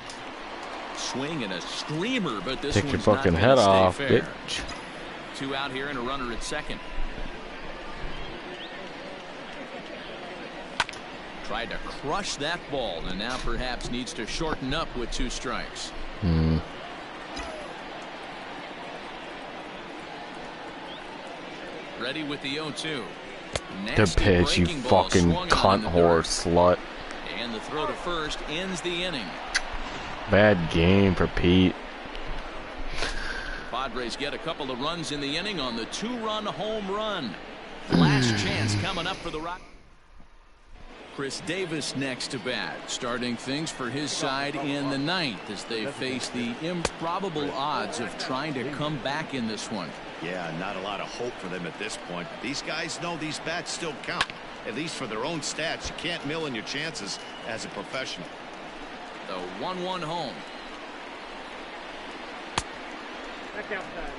Swing and a screamer, but this Take one's your not fucking gonna head stay off, fair. bitch. 2 out here and a runner at second. Tried to crush that ball, and now perhaps needs to shorten up with 2 strikes. Ready with the 0-2. Good pitch, you fucking cunt whore slut. And the throw to first ends the inning. Bad game for Pete. The Padres get a couple of runs in the inning on the 2-run home run. Last chance coming up for the Rock. Chris Davis next to bat, starting things for his side in the 9th as they face the improbable odds of trying to come back in this one. Yeah, not a lot of hope for them at this point. These guys know these bats still count, at least for their own stats. You can't mill in your chances as a professional. The 1-1 home. Back outside.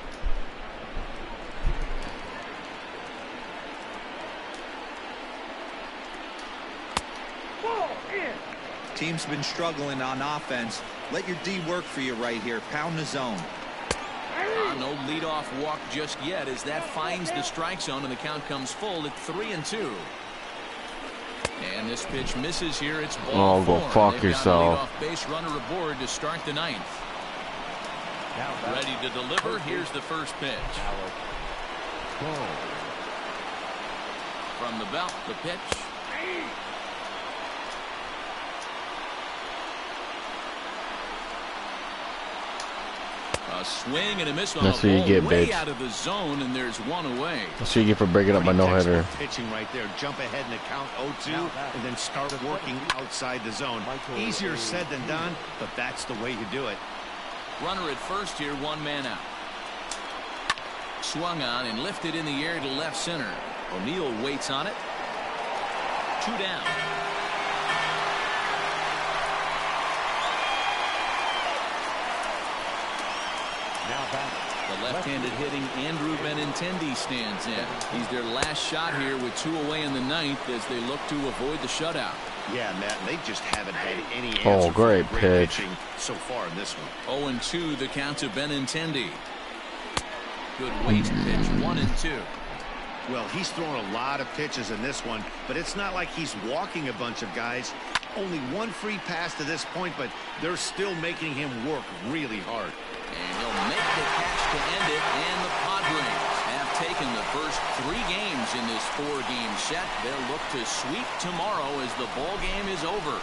Team's been struggling on offense. Let your D work for you right here. Pound the zone. No leadoff walk just yet as that finds the strike zone and the count comes full at 3-2. And this pitch misses here. It's ball Oh, go 4. fuck They've yourself. got a leadoff base runner aboard to start the 9th. Ready to deliver. Here's the first pitch. From the belt, the pitch. A swing and a miss on That's a what you ball get, way bitch. out of the zone, and there's one away. That's what you get for breaking up my no-hitter. Pitching right there. Jump ahead in the count 0-2 and then start working outside the zone. Easier said than done, but that's the way you do it. Runner at first here, 1 man out. Swung on and lifted in the air to left center. O'Neill waits on it. 2 down. The left-handed hitting Andrew Benintendi stands in. He's their last shot here with 2 away in the 9th as they look to avoid the shutout. Yeah, Matt, they just haven't had any answer Oh, great for pitch. pitching so far in this one. 0-2 the count to Benintendi. Good weight pitch, 1-2. Well, he's thrown a lot of pitches in this one, but it's not like he's walking a bunch of guys. Only 1 free pass to this point, but they're still making him work really hard. And he'll make the catch to end it, and the Padres have taken the first 3 games in this 4-game set. They'll look to sweep tomorrow as the ball game is over.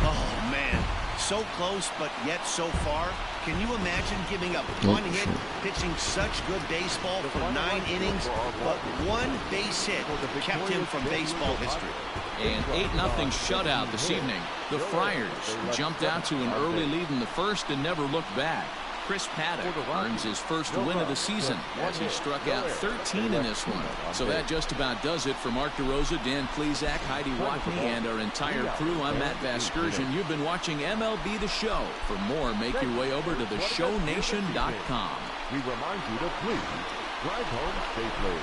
Oh, man. So close, but yet so far. Can you imagine giving up 1 hit, pitching such good baseball for 9 innings, but 1 base hit kept him from baseball history? An 8-0 shutout this evening. The Friars jumped out to an early lead in the first and never looked back. Chris Paddock earns his first win of the season as he struck out 13 in this one. So that just about does it for Mark DeRosa, Dan Plesac, Heidi Watney, and our entire crew. I'm Matt Vasgersian. You've been watching MLB The Show. For more, make your way over to theshownation.com. We remind you to please drive home safely.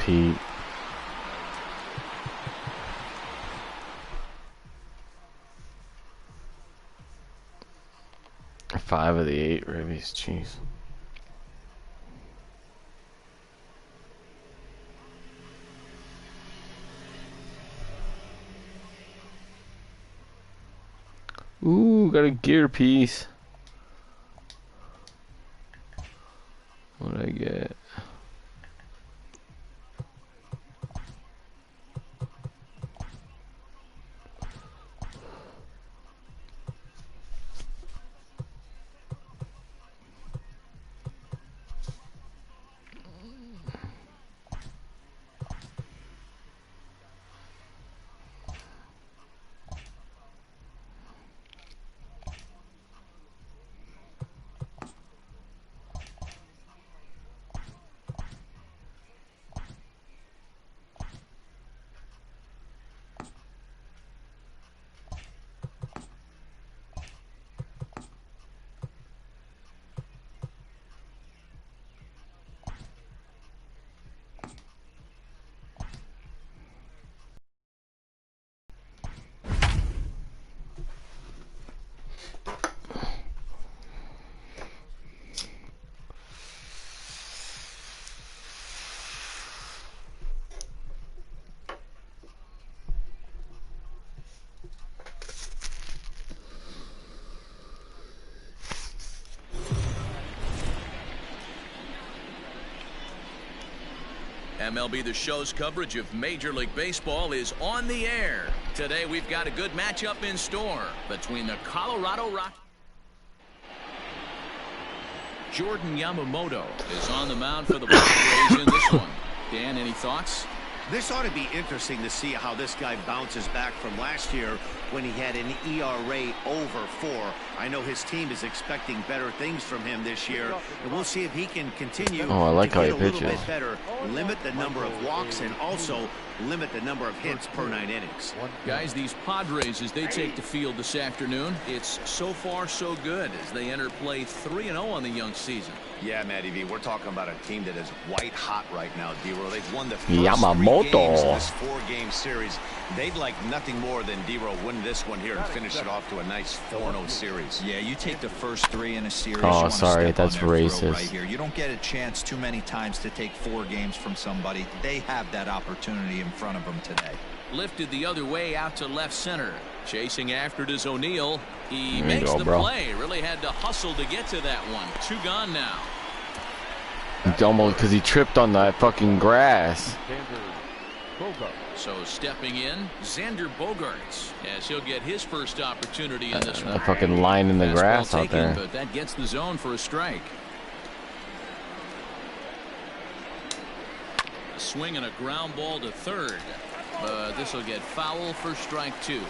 Pete. Five of the 8 ribbies, jeez. Ooh, got a gear piece. What'd I get? MLB The Show's coverage of Major League Baseball is on the air. Today we've got a good matchup in store between the Colorado Rockies. Jordan Yamamoto is on the mound for the Padres in this one. Dan, any thoughts? This ought to be interesting to see how this guy bounces back from last year when he had an ERA over 4. I know his team is expecting better things from him this year, and we'll see if he can continue Oh, I like to how get he a little pitches. bit better, limit the number of walks, and also limit the number of hits per 9 innings. Guys, these Padres, as they take the field this afternoon, it's so far so good as they enter play 3-0 on the young season. Yeah, Matty V, we're talking about a team that is white hot right now, D-Row. They've won the first Yamamoto. 3 games in this 4-game series. They'd like nothing more than D-Row win this one here and finish it off to a nice 4-0 series. Yeah, you take the first 3 in a series. Oh, you wanna sorry, step on that's their throat racist. right here. You don't get a chance too many times to take 4 games from somebody. They have that opportunity in front of them today. Lifted the other way out to left center. Chasing after it is O'Neill. He There you makes go, the bro. play. Really had to hustle to get to that one. 2 gone now. It's almost because he tripped on that fucking grass. So stepping in, Xander Bogaerts, as he'll get his first opportunity in this one. That fucking line in the Fastball grass out taken, there. but that gets the zone for a strike. A swing and a ground ball to third. But this will get foul for strike 2.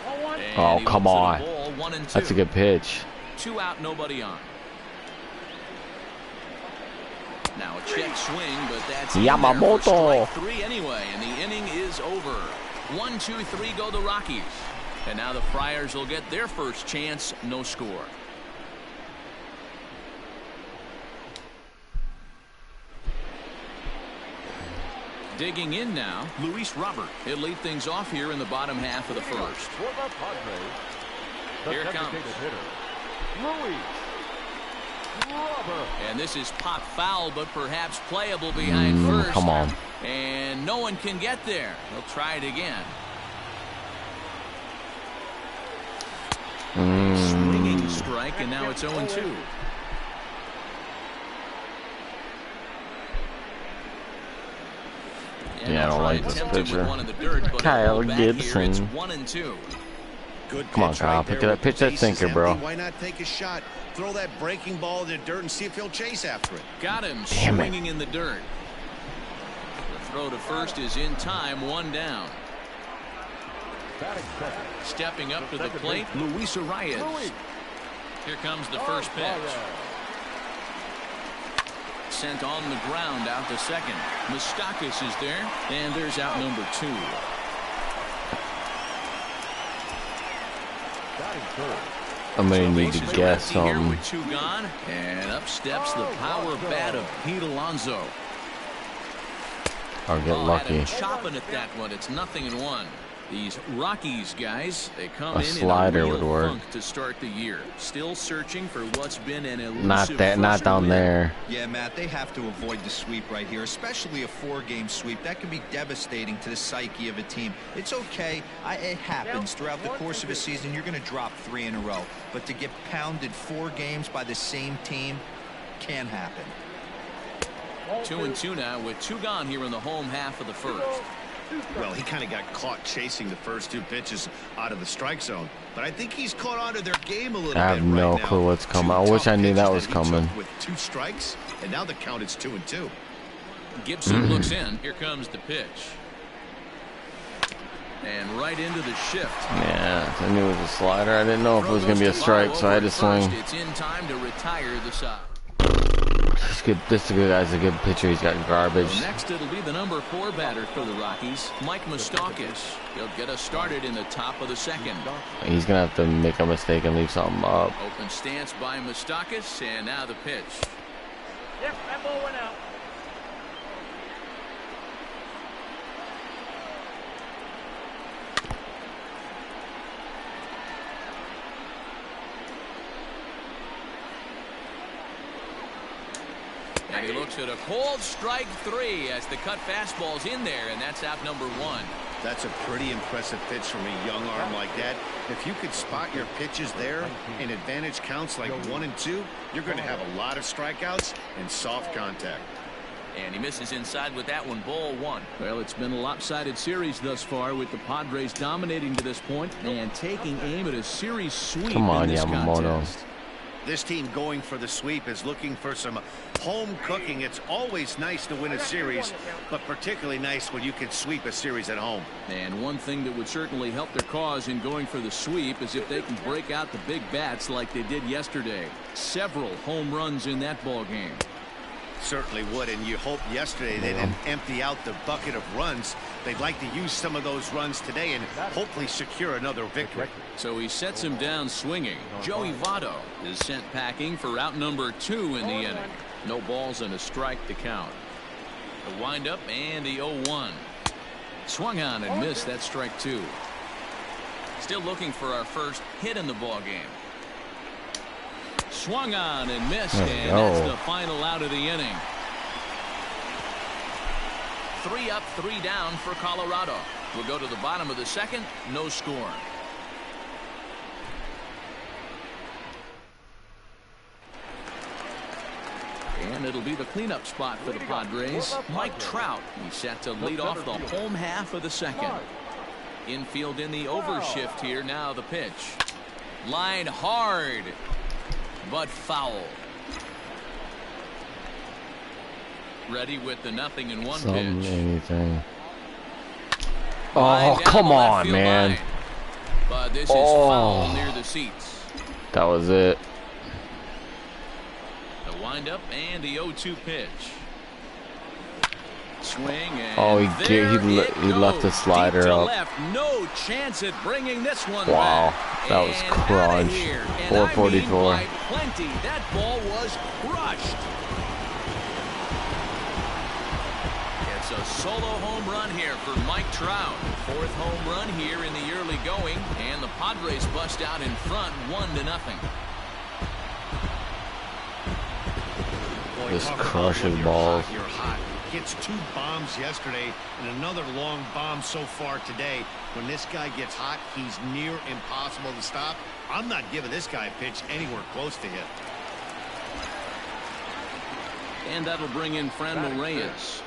And Oh, he come looks on. at the ball, 1 and 2. That's a good pitch. 2 out, nobody on. Now a check swing, but that's in there for Yamamoto. strike 3 anyway, and the inning is over. 1, 2, 3 go the Rockies. And now the Friars will get their first chance, no score. Digging in now, Luis Robert. He'll lead things off here in the bottom half of the first. Here it comes. And this is pop foul, but perhaps playable behind first. Come on. And no one can get there. They'll try it again. Swinging strike, and now it's 0-2. Yeah, I don't like this pitcher. Kyle Kyle Gibson. It's Gibson. 1-2. Good Come on, pitch Kyle, right pick there it up. with the Pitch that bases sinker, empty. bro. Why not take a shot? Throw that breaking ball in the dirt and see if he'll chase after it. Got him Damn it. swinging in the dirt. The throw to first is in time, 1 down. Stepping up to the plate, Luis Arias. Here comes the first pitch. Sent on the ground out to second. Moustakas is there, and there's out number 2. I'm gonna need to Bases are guess empty here with 2 gone, and up steps the power bat of Pete Alonso. I'll get Had lucky. him chopping at that one. It's 0-1. These Rockies guys, they come A in slider a real would work. funk to start the year. Still searching for what's been an elusive Not first down win. there. Yeah, Matt, they have to avoid the sweep right here, especially a 4-game sweep. That can be devastating to the psyche of a team. It's okay. It happens throughout the course of a season. You're going to drop 3 in a row. But to get pounded 4 games by the same team can happen. 2-2 now with 2 gone here in the home half of the first. Well, he kind of got caught chasing the first 2 pitches out of the strike zone. But I think he's caught onto their game a little bit I have no right now. clue what's coming. 2 I wish tough I knew that pitches was he coming. took with 2 strikes, and now the count is 2-2. Gibson looks in. Here comes the pitch. And right into the shift. Yeah, I knew it was a slider. I didn't know if it was gonna be a strike, so I had to swing. It's in time to retire the side. This good. This is a good guy's a good pitcher. He's got garbage. So next it'll be the number 4 batter for the Rockies, Mike Moustakas. He'll get us started in the top of the second. He's gonna have to make a mistake and leave something up. Open stance by Moustakas, and now the pitch. Yep, that ball went out. And he looks at a cold strike 3 as the cut fastball's in there, and that's out number 1. That's a pretty impressive pitch from a young arm like that. If you could spot your pitches there in advantage counts like 1 and 2, you're going to have a lot of strikeouts and soft contact. And he misses inside with that one. Ball 1. Well, it's been a lopsided series thus far, with the Padres dominating to this point and taking aim at a series sweep in this contest. This team going for the sweep is looking for some home cooking. It's always nice to win a series, but particularly nice when you can sweep a series at home. And one thing that would certainly help their cause in going for the sweep is if they can break out the big bats like they did yesterday. Several home runs in that ball game. Certainly would, and you hope yesterday they didn't empty out the bucket of runs. They'd like to use some of those runs today and hopefully secure another victory. So he sets him down swinging. Joey Votto is sent packing for out number 2 in the inning. No balls and a strike to count. The windup and the 0-1. Swung on and missed. That strike 2. Still looking for our first hit in the ball game. Swung on and missed, and that's the final out of the inning. 3 up, 3 down for Colorado. We'll go to the bottom of the second. No score. And it'll be the cleanup spot for the Padres. Mike Trout, he's set to lead off the home half of the second. Infield in the overshift here. Now the pitch. Line hard, but foul. Ready with the 0-1 pitch. Anything. Oh, come on, man. Line. But this is foul near the seats. That was it. The windup and the 0-2 pitch. Swing and he left the slider up. Left. No chance at bringing this one wow, back. That was crunch. 444. Plenty. That ball was crushed. It's a solo home run here for Mike Trout. 4th home run here in the early going, and the Padres bust out in front 1-0. This crushes balls. You're hot. Gets 2 bombs yesterday and another long bomb so far today. When this guy gets hot, he's near impossible to stop. I'm not giving this guy a pitch anywhere close to hit. And that'll bring in Franmil Reyes.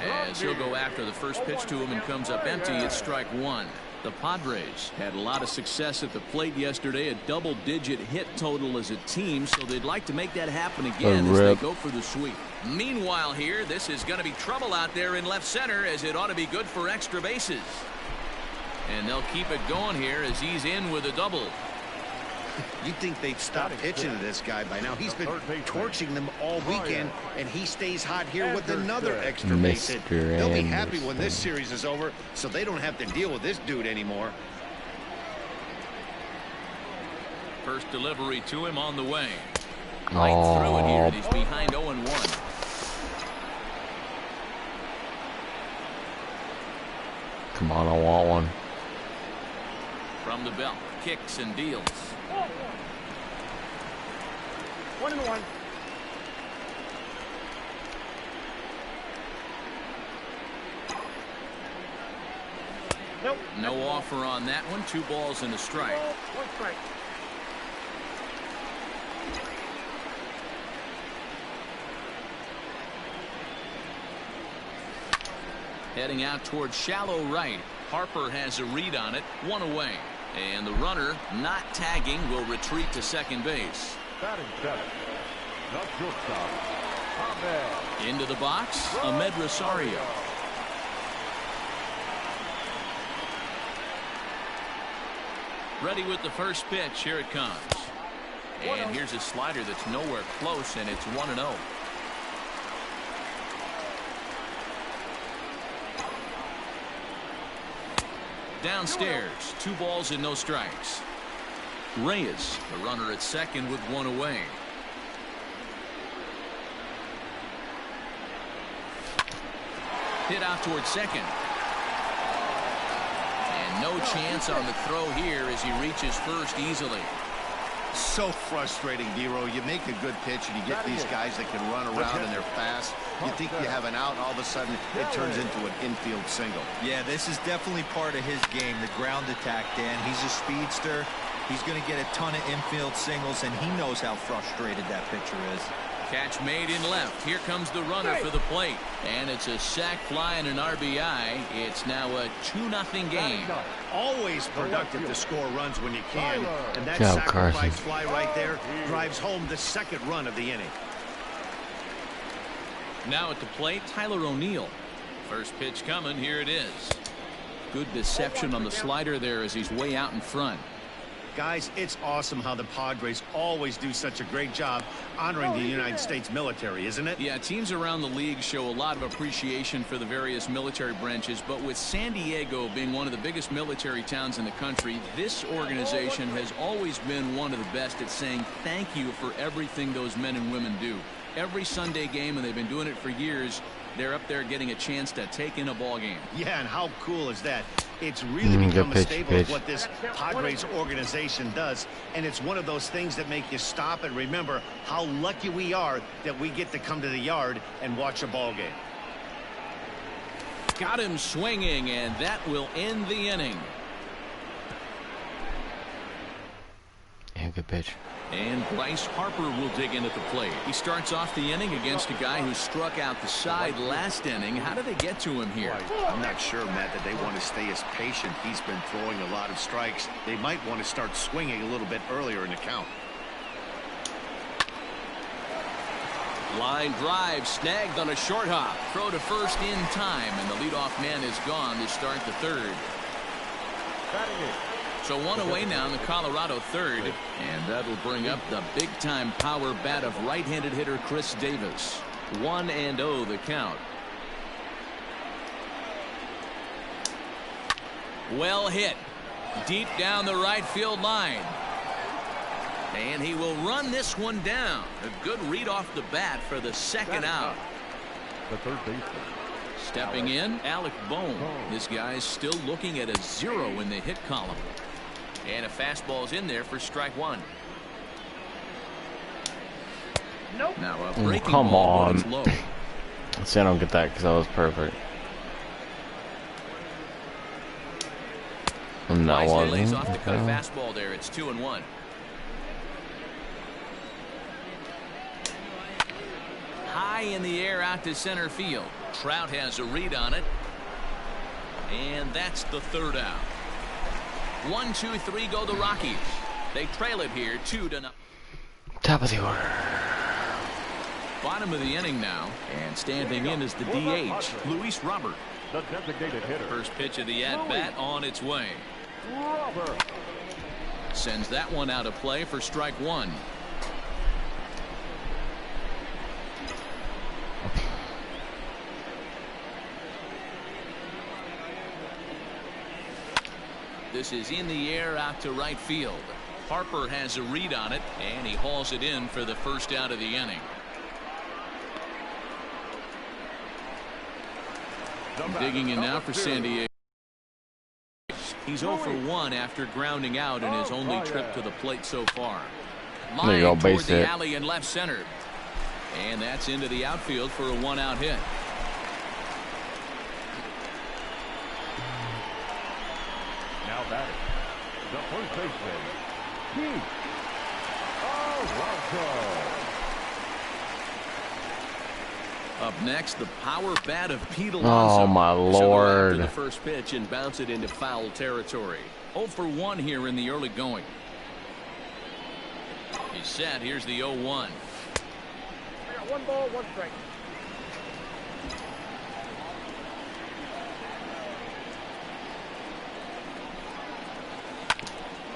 As he'll go after the first pitch to him and comes up empty, it's strike 1. The Padres had a lot of success at the plate yesterday, a double-digit hit total as a team, so they'd like to make that happen again as they go for the sweep. Meanwhile here, this is going to be trouble out there in left center, as it ought to be good for extra bases. And they'll keep it going here as he's in with a double. You'd think they'd stop pitching to this guy by now. He's been torching them all weekend, and he stays hot here with another extra base hit. They'll be happy when this series is over, so they don't have to deal with this dude anymore. First delivery to him on the way. Right through it here, and he's behind 0-1. Come on, I want one. From the belt, kicks and deals. 1-1. Nope. No offer on that one. 2 balls and a strike. 1 strike. Heading out towards shallow right. Harper has a read on it. 1 away. And the runner, not tagging, will retreat to second base. Into the box, Ahmed Rosario. Ready with the first pitch. Here it comes. And here's a slider that's nowhere close, and it's 1-0. Downstairs, 2 balls and no strikes. Reyes, the runner at second with 1 away. Hit out towards second. And no chance on the throw here as he reaches first easily. So frustrating, Dero. You make a good pitch and you get these guys that can run around and they're fast. You think you have an out, and all of a sudden it turns into an infield single. Yeah, this is definitely part of his game, the ground attack, Dan. He's a speedster. He's going to get a ton of infield singles, and he knows how frustrated that pitcher is. Catch made in left. Here comes the runner for the plate. And it's a sac fly and an RBI. It's now a 2-0 game. Always productive to score runs when you can. And that Joe sacrifice Carson. fly right there drives home the second run of the inning. Now at the plate, Tyler O'Neill. First pitch coming. Here it is. Good deception on the slider there as he's way out in front. Guys, it's awesome how the Padres always do such a great job honoring the United States military, isn't it? Yeah, teams around the league show a lot of appreciation for the various military branches, but with San Diego being one of the biggest military towns in the country, this organization has always been one of the best at saying thank you for everything those men and women do. Every Sunday game, and they've been doing it for years, they're up there getting a chance to take in a ball game. Yeah, and how cool is that? It's really become a staple of what this Padres organization does, and it's one of those things that make you stop and remember how lucky we are that we get to come to the yard and watch a ball game. Got him swinging, and that will end the inning. Yeah, good pitch. And Bryce Harper will dig in at the plate. He starts off the inning against a guy who struck out the side last inning. How do they get to him here? I'm not sure, Matt, that they want to stay as patient. He's been throwing a lot of strikes. They might want to start swinging a little bit earlier in the count. Line drive snagged on a short hop. Throw to first in time, and the leadoff man is gone to start the third. So one away now in the Colorado third, and that'll bring up the big-time power bat of right-handed hitter Chris Davis. 1-0 the count. Well hit. Deep down the right field line. And he will run this one down. A good read off the bat for the second out. The third baseman. Stepping in, Alec Bohm. This guy's still looking at a 0 in the hit column. And a fastball's in there for strike one. Nope. Now a breaking come ball on. runs low. See, I don't get that because that was perfect. And that Wisely lays wasn't. off to cut a fastball there. It's 2-1. High in the air out to center field. Trout has a read on it. And that's the third out. 1, 2, 3 go the Rockies. They trail it here 2-0. Top of the order. Bottom of the inning now, and standing in is the DH, Luis Robert. The designated hitter. First pitch of the at-bat on its way. Robert. Sends that one out of play for strike one. This is in the air out to right field. Harper has a read on it, and he hauls it in for the first out of the inning. Digging in now for San Diego. He's 0 for 1 after grounding out in his only trip to the plate so far. There you go, Line toward base the hit. alley in left center. And that's into the outfield for a 1-out hit. Now batting. The first baseman. Pete Alonso. Up next, the power bat of Pete Alonso. Oh my So go after lord. the first pitch and bounce it into foul territory. 0 for 1 here in the early going. He's set. Here's the 0-1. I got 1 ball, 1 strike.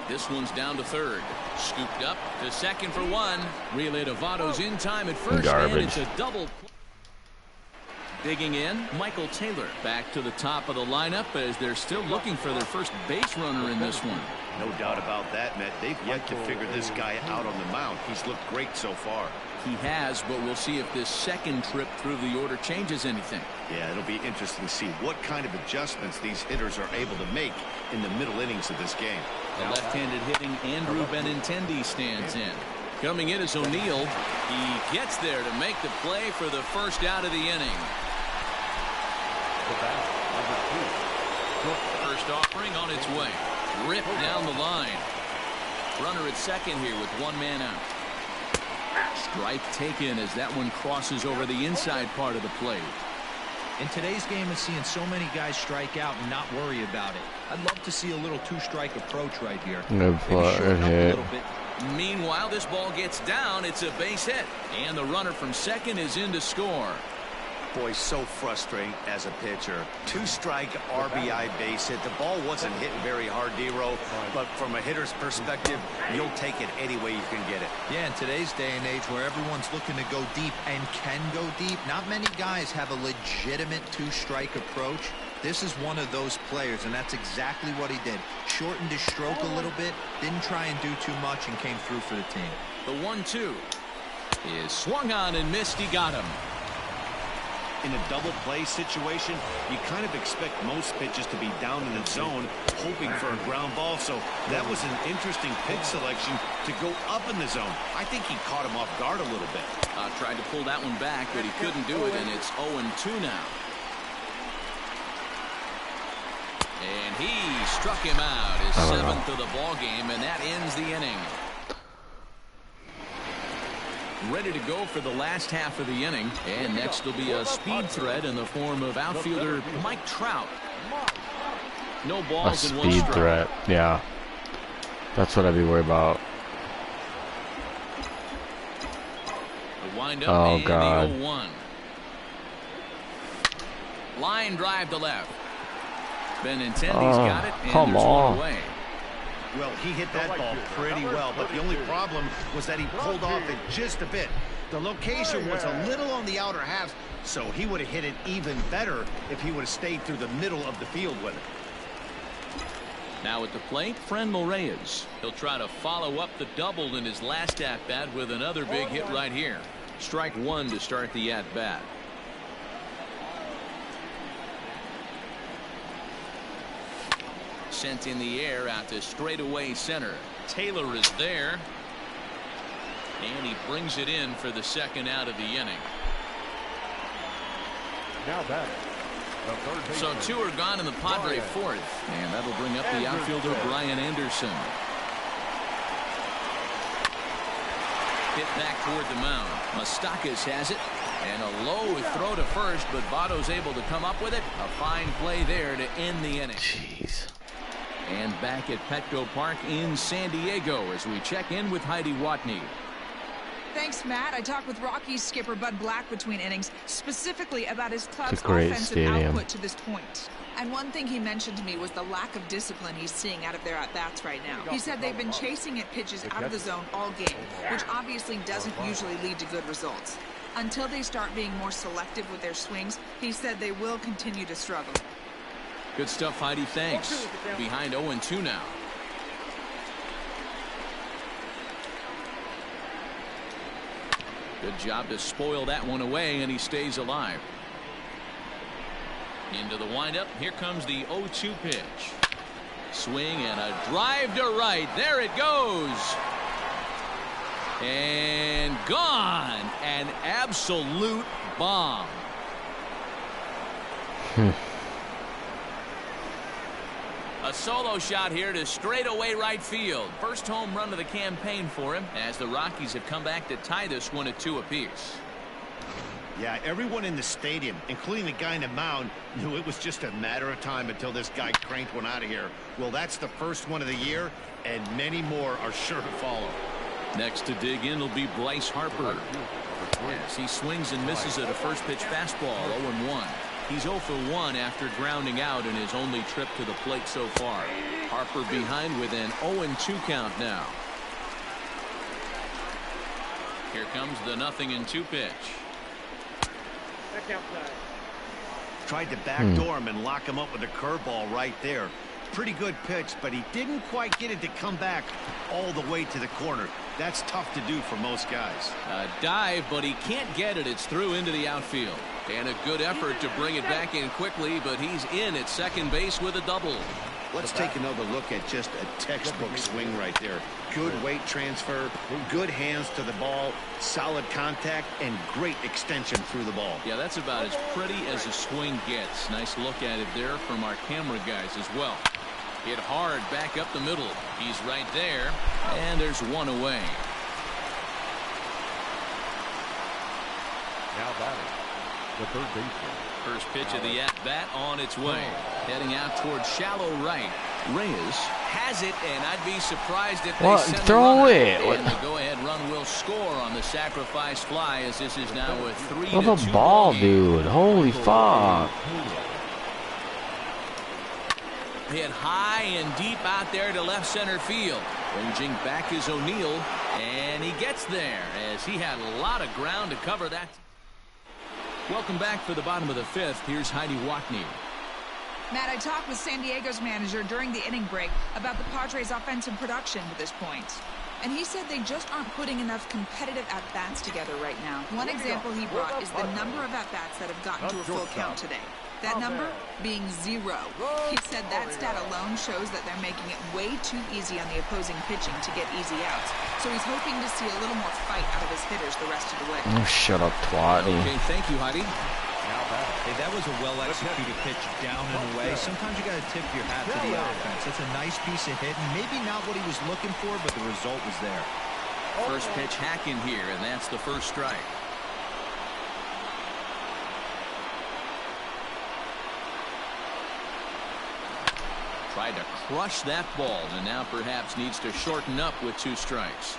This one's down to third. Scooped up to second for 1. Relay to Votto's in time at first. Garbage. And it's a double. Digging in, Michael Taylor back to the top of the lineup as they're still looking for their first base runner in this one. No doubt about that, Matt. They've yet to figure this guy out on the mound. He's looked great so far. He has, but we'll see if this second trip through the order changes anything. Yeah, it'll be interesting to see what kind of adjustments these hitters are able to make in the middle innings of this game. The left-handed hitting Andrew Benintendi stands in. Coming in is O'Neill. He gets there to make the play for the first out of the inning. First offering on its way. Ripped down the line. Runner at second here with one man out. Strike taken as that one crosses over the inside part of the plate. In today's game of seeing so many guys strike out and not worry about it, I'd love to see a little two-strike approach right here. Good play, good hit. Meanwhile, this ball gets down. It's a base hit. And the runner from second is in to score. Boy, so frustrating as a pitcher. Two-strike RBI base hit. The ball wasn't hitting very hard, D-Row, but from a hitter's perspective, you'll take it any way you can get it. Yeah, in today's day and age where everyone's looking to go deep and can go deep, not many guys have a legitimate two-strike approach. This is one of those players, and that's exactly what he did. Shortened his stroke a little bit, didn't try and do too much, and came through for the team. The 1-2 is swung on and missed. He got him. In a double play situation, you kind of expect most pitches to be down in the zone, hoping for a ground ball. So that was an interesting pitch selection to go up in the zone. I think he caught him off guard a little bit. Tried to pull that one back, but he couldn't do it, and it's 0-2 now. And he struck him out, his seventh of the ball game, and that ends the inning. Ready to go for the last half of the inning. And next will be a speed threat in the form of outfielder Mike Trout. No balls in one strike. A speed threat, yeah. That's what I'd be worried about. The windup oh, God. The 0-1. Line drive to left. Benintendi's got it, and there's one away. Well, he hit that ball pretty well, but the only problem was that he pulled off it just a bit. The location was a little on the outer half, so he would have hit it even better if he would have stayed through the middle of the field with it. Now at the plate, Franmil Reyes. He'll try to follow up the double in his last at-bat with another big hit right here. Strike one to start the at-bat. Sent in the air out to straightaway center. Taylor is there. And he brings it in for the second out of the inning. Now back. So two are gone in the Padre fourth. And that'll bring up the outfielder Brian Anderson. Hit back toward the mound. Moustakas has it. And a low throw to first, but Votto's able to come up with it. A fine play there to end the inning. Jeez. And back at Petco Park in San Diego as we check in with Heidi Watney. Thanks, Matt. I talked with Rockies skipper Bud Black between innings, specifically about his club's great offensive stadium. output to this point. And one thing he mentioned to me was the lack of discipline he's seeing out of their at-bats right now. He said they've been chasing at pitches out of the zone all game, which obviously doesn't usually lead to good results. Until they start being more selective with their swings, he said they will continue to struggle. Good stuff, Heidi. Thanks. Behind 0-2 now. Good job to spoil that one away, and he stays alive. Into the windup. Here comes the 0-2 pitch. Swing and a drive to right. There it goes. And gone. An absolute bomb. A solo shot here to straightaway right field. First home run of the campaign for him as the Rockies have come back to tie this one at 2 apiece. Yeah, everyone in the stadium, including the guy in the mound, knew it was just a matter of time until this guy cranked one out of here. Well, that's the first one of the year, and many more are sure to follow. Next to dig in will be Bryce Harper. Yes, he swings and misses at a first pitch fastball, 0-1. He's 0 for 1 after grounding out in his only trip to the plate so far. Harper behind with an 0-2 count now. Here comes the 0-2 pitch. Tried to backdoor him and lock him up with a curveball right there. Pretty good pitch, but he didn't quite get it to come back all the way to the corner. That's tough to do for most guys. A dive, but he can't get it. It's through into the outfield. And a good effort to bring it back in quickly, but he's in at second base with a double. Let's take another look at just a textbook swing right there. Good weight transfer, good hands to the ball, solid contact, and great extension through the ball. Yeah, that's about as pretty as a swing gets. Nice look at it there from our camera guys as well. Hit hard back up the middle. He's right there, and there's one away. Now batting, the third baseman. First pitch of the at-bat on its way. Heading out towards shallow right. Reyes has it, and I'd be surprised if they send throw it. And the go-ahead run will score on the sacrifice fly, as this is now a 3-2 What a ball, dude. Holy fuck. Hit high and deep out there to left center field. Ranging back is O'Neill, and he gets there as he had a lot of ground to cover that. Welcome back for the bottom of the fifth. Here's Heidi Watney. Matt, I talked with San Diego's manager during the inning break about the Padres' offensive production to this point. And he said they just aren't putting enough competitive at-bats together right now. One example he brought is the number of at-bats that have gotten to a full count today. That number being 0. He said that stat alone shows that they're making it way too easy on the opposing pitching to get easy outs. So he's hoping to see a little more fight out of his hitters the rest of the way. Oh, shut up, twat. Okay, thank you, Heidi. Hey, that was a well-executed pitch down and away. Sometimes you got to tip your hat to the offense. That's a nice piece of hitting. Maybe not what he was looking for, but the result was there. First pitch hack in here, and that's the first strike. Tried to crush that ball, and now perhaps needs to shorten up with 2 strikes.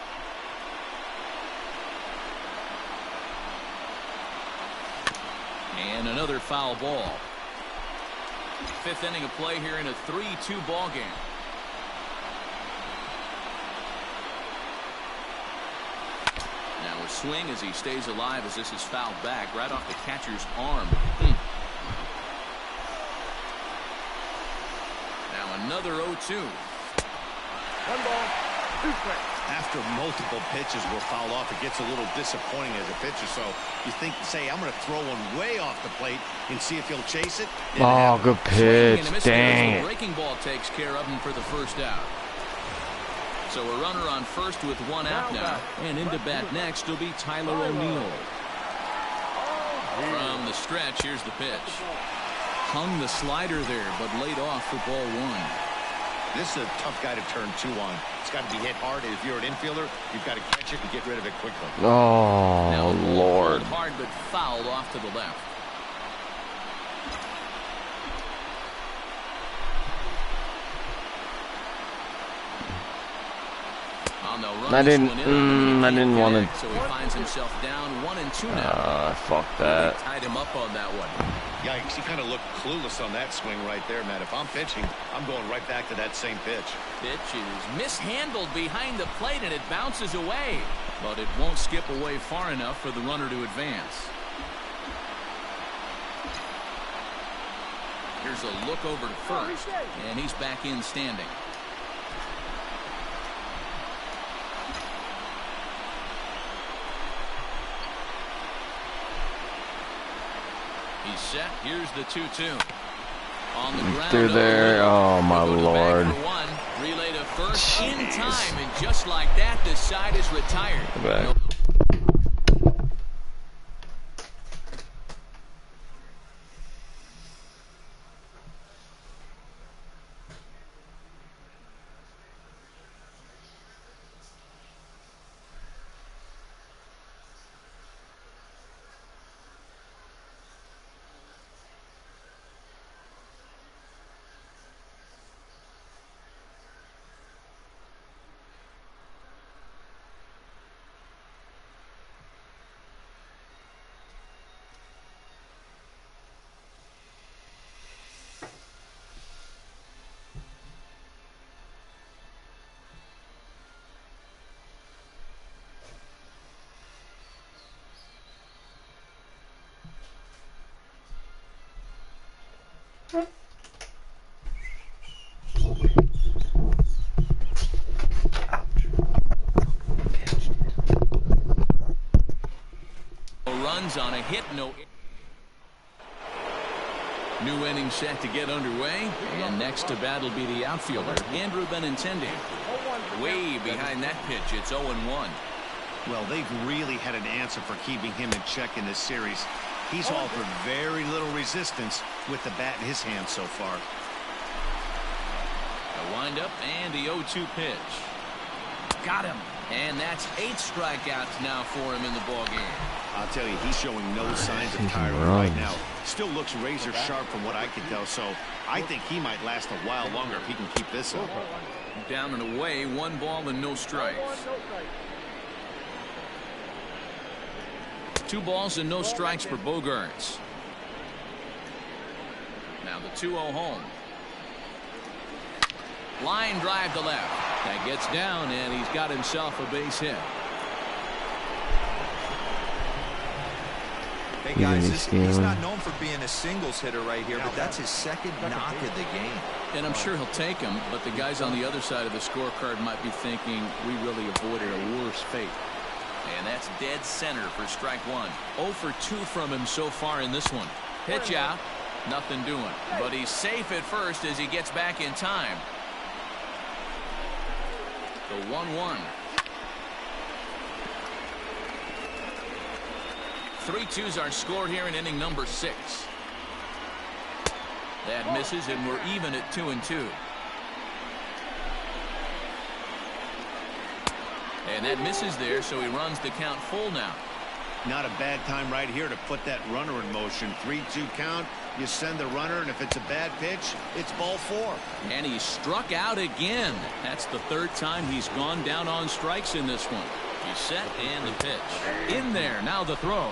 And another foul ball. 5th inning of play here in a 3-2 ball game. Now a swing as he stays alive as this is fouled back right off the catcher's arm. Now another 0-2. 1 ball, 2 strikes. After multiple pitches were fouled off, it gets a little disappointing as a pitcher. So you think, say, I'm going to throw one way off the plate and see if he'll chase it. Oh, good pitch. Dang The it. breaking ball takes care of him for the first out. So a runner on first with 1 out now. And into bat next will be Tyler O'Neill. From the stretch, here's the pitch. Hung the slider there, but laid off for ball 1. This is a tough guy to turn 2 on. It's got to be hit hard, and if you're an infielder, you've got to catch it and get rid of it quickly. Oh, Now, Lord. hard but fouled off to the left. On the run, I didn't want to. So he finds himself down 1-2 now. Fuck that. They tied him up on that one. Yikes, he kind of looked clueless on that swing right there, Matt. If I'm pitching, I'm going right back to that same pitch. Pitch is mishandled behind the plate, and it bounces away. But it won't skip away far enough for the runner to advance. Here's a look over to first, and he's back in standing. He's set. Here's the 2-2. On the ground. Through there. Oh, my Go to the Lord. back for 1. Relay to first in time, and just like that, the side is retired. Back. Runs on a hit, no. New inning set to get underway, and next to bat will be the outfielder, Andrew Benintendi. Way behind that pitch, it's 0-1. Well, they've really had an answer for keeping him in check in this series. He's offered very little resistance with the bat in his hand so far. A windup and the 0-2 pitch. Got him. And that's 8 strikeouts now for him in the ballgame. I'll tell you, he's showing no signs of tiring right now. Still looks razor sharp from what I can tell, so I think he might last a while longer if he can keep this up. Down and away, 1 ball and no strikes. 2 balls and no strikes for Bogaerts. Now the 2-0 home. Line drive to left. That gets down, and he's got himself a base hit. Hey guys, he's not known for being a singles hitter right here, but that's his second knock of the game. And I'm sure he'll take him, but the guys on the other side of the scorecard might be thinking we really avoided a worse fate. And that's dead center for strike 1. 0 for 2 from him so far in this one. Pitch out, nothing doing. But he's safe at first as he gets back in time. The 1-1. 3-2's our score here in inning number 6. That misses, and we're even at 2-2. And that misses there, so he runs the count full now. Not a bad time right here to put that runner in motion. 3-2 count. You send the runner, and if it's a bad pitch, it's ball 4. And he struck out again. That's the 3rd time he's gone down on strikes in this one. He's set and the pitch. In there, now the throw.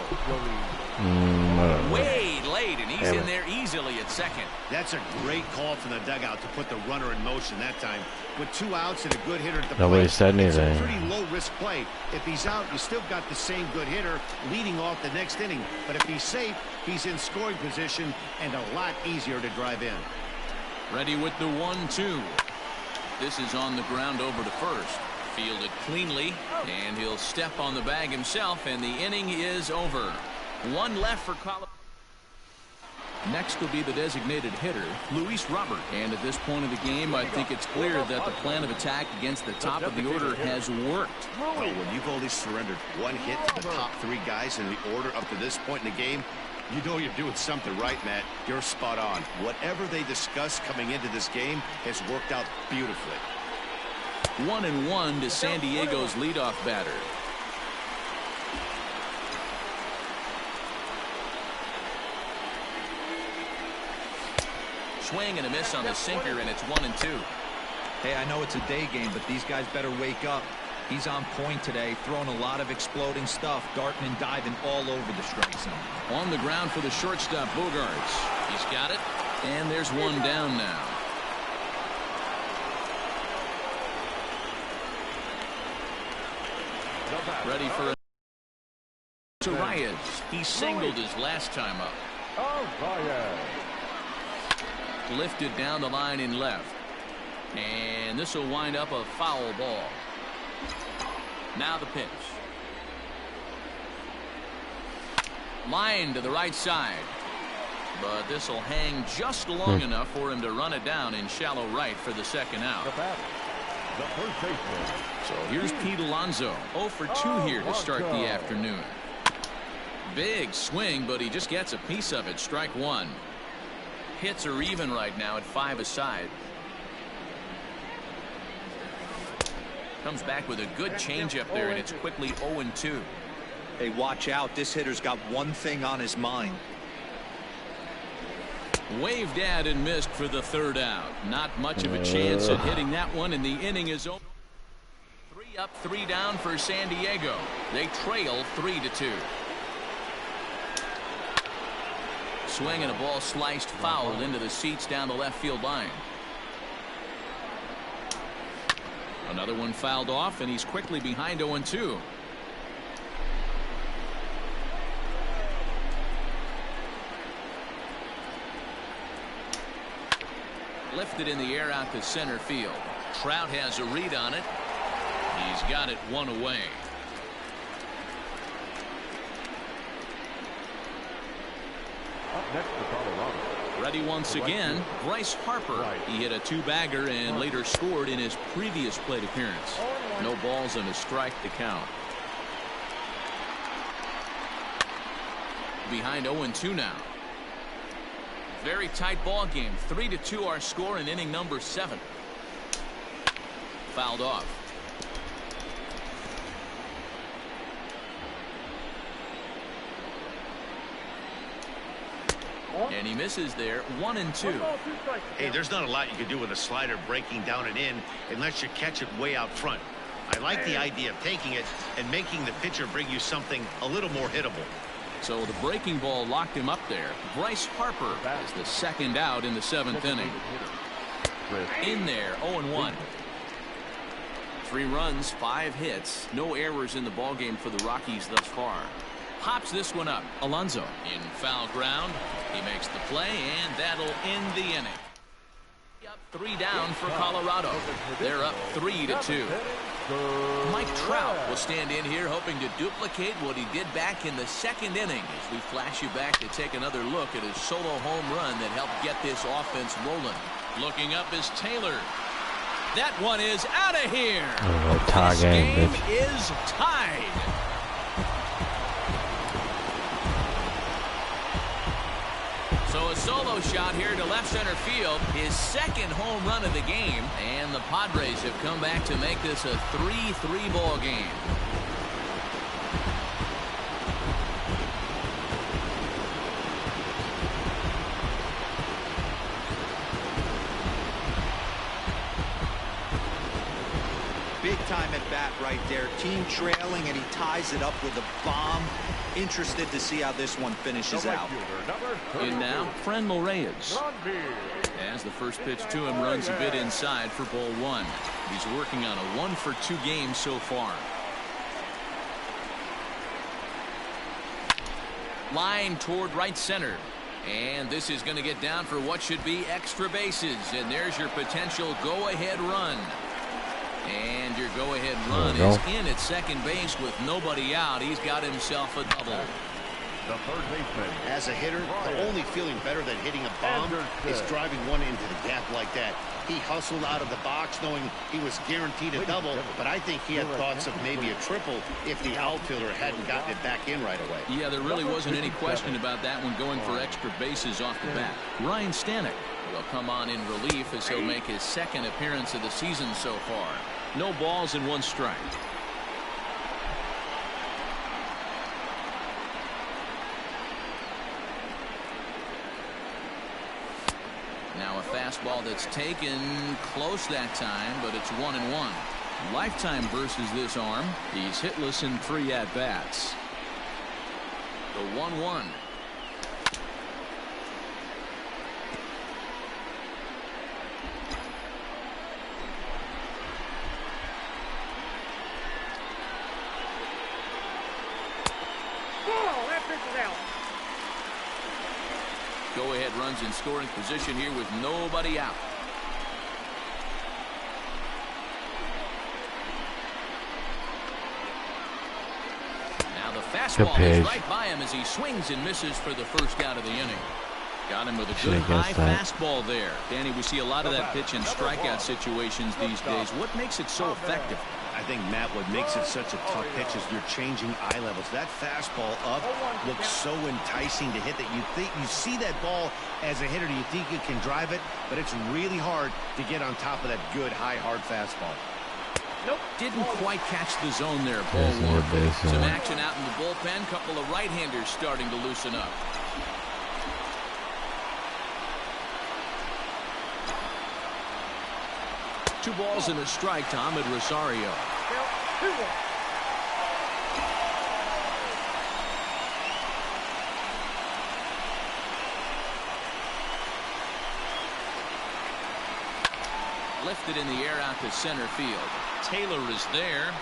Way late, and he's in there easily at second. That's a great call from the dugout to put the runner in motion that time. With 2 outs and a good hitter at the Nobody plate, said anything. it's a pretty low-risk play. If he's out, you still got the same good hitter leading off the next inning. But if he's safe, he's in scoring position and a lot easier to drive in. Ready with the 1-2. This is on the ground over to first. Fielded cleanly, and he'll step on the bag himself, and the inning is over. 1 left for Colorado. Next will be the designated hitter, Luis Robert. And at this point of the game, I think it's clear that the plan of attack against the top of the order has worked. Well, when you've only surrendered 1 hit to the top 3 guys in the order up to this point in the game, you know you're doing something right, Matt. You're spot on. Whatever they discussed coming into this game has worked out beautifully. 1-1 to San Diego's leadoff batter. Swing and a miss on the sinker, and it's 1-2. Hey, I know it's a day game, but these guys better wake up. He's on point today, throwing a lot of exploding stuff, darting and diving all over the strike zone. On the ground for the shortstop, Bogaerts. He's got it, and there's 1 down now. Ready for a Arias. He singled his last time up. Lifted down the line in left. And this will wind up a foul ball. Now the pitch. Line to the right side. But this will hang just long enough for him to run it down in shallow right for the second out. The first baseman. So here's Pete Alonso. 0 for 2 here to start the afternoon. Big swing, but he just gets a piece of it. Strike 1. Hits are even right now at 5 aside. Comes back with a good changeup there, and it's quickly 0-2. Hey, watch out. This hitter's got one thing on his mind. Waved at and missed for the 3rd out. Not much of a chance at hitting that one, and the inning is over. 3 up, 3 down for San Diego. They trail 3-2. Swing and a ball sliced foul into the seats down the left field line. Another one fouled off, and he's quickly behind 0-2. Lifted in the air out to center field. Trout has a read on it. He's got it 1 away. Up next for Colorado, Ready once again, Bryce Harper. He hit a 2-bagger and later scored in his previous plate appearance. No balls and a strike to count. Behind 0-2 now. Very tight ball game. 3-2 our score in inning number 7. Fouled off. And he misses there. 1-2. Hey, there's not a lot you can do with a slider breaking down and in unless you catch it way out front. I like the idea of taking it and making the pitcher bring you something a little more hittable. So the breaking ball locked him up there. Bryce Harper is the second out in the 7th inning. In there, 0-1. 3 runs, 5 hits, no errors in the ballgame for the Rockies thus far. Pops this one up. Alonso in foul ground. He makes the play, and that'll end the inning. Up 3 down for Colorado. They're up 3-2. Mike Trout will stand in here hoping to duplicate what he did back in the 2nd inning as we flash you back to take another look at his solo home run that helped get this offense rolling. Looking up is Taylor. That one is out of here. This game is tied. So a solo shot here to left center field, his 2nd home run of the game, and the Padres have come back to make this a 3-3 ball game. Big time at bat right there. Team trailing, and he ties it up with a bomb. Interested to see how this one finishes out. And now, Franmil Reyes. As the first pitch to him runs a bit inside for ball 1. He's working on a 1-for-2 game so far. Line toward right center. And this is going to get down for what should be extra bases. And there's your potential go-ahead run. And your go-ahead run is in at second base with nobody out. He's got himself a double. The third baseman. As a hitter, the only feeling better than hitting a bomb is driving one into the gap like that. He hustled out of the box knowing he was guaranteed a double, but I think he had thoughts of maybe a triple if the outfielder hadn't gotten it back in right away. Yeah, there really wasn't any question about that one going for extra bases off the bat. Ryan Stanek will come on in relief as he'll make his 2nd appearance of the season so far. No balls and 1 strike. Now a fastball that's taken close that time, but it's 1-1. Lifetime versus this arm. He's hitless in 3 at-bats. The 1-1. Go-ahead runs in scoring position here with nobody out. Now the fastball is right by him as he swings and misses for the first out of the inning. Got him with a good high fastball there. Danny, we see a lot of that pitch in strikeout situations these days. What makes it so effective? I think, Matt, what makes it such a tough pitch is you're changing eye levels. That fastball up looks so enticing to hit that you see that ball as a hitter, you think you can drive it, but it's really hard to get on top of that good, high, hard fastball. Nope, didn't quite catch the zone there, ball 1. Some action out in the bullpen. Couple of right-handers starting to loosen up. Two balls and a strike to Ahmed Rosario. Lifted in the air out to center field. Taylor is there,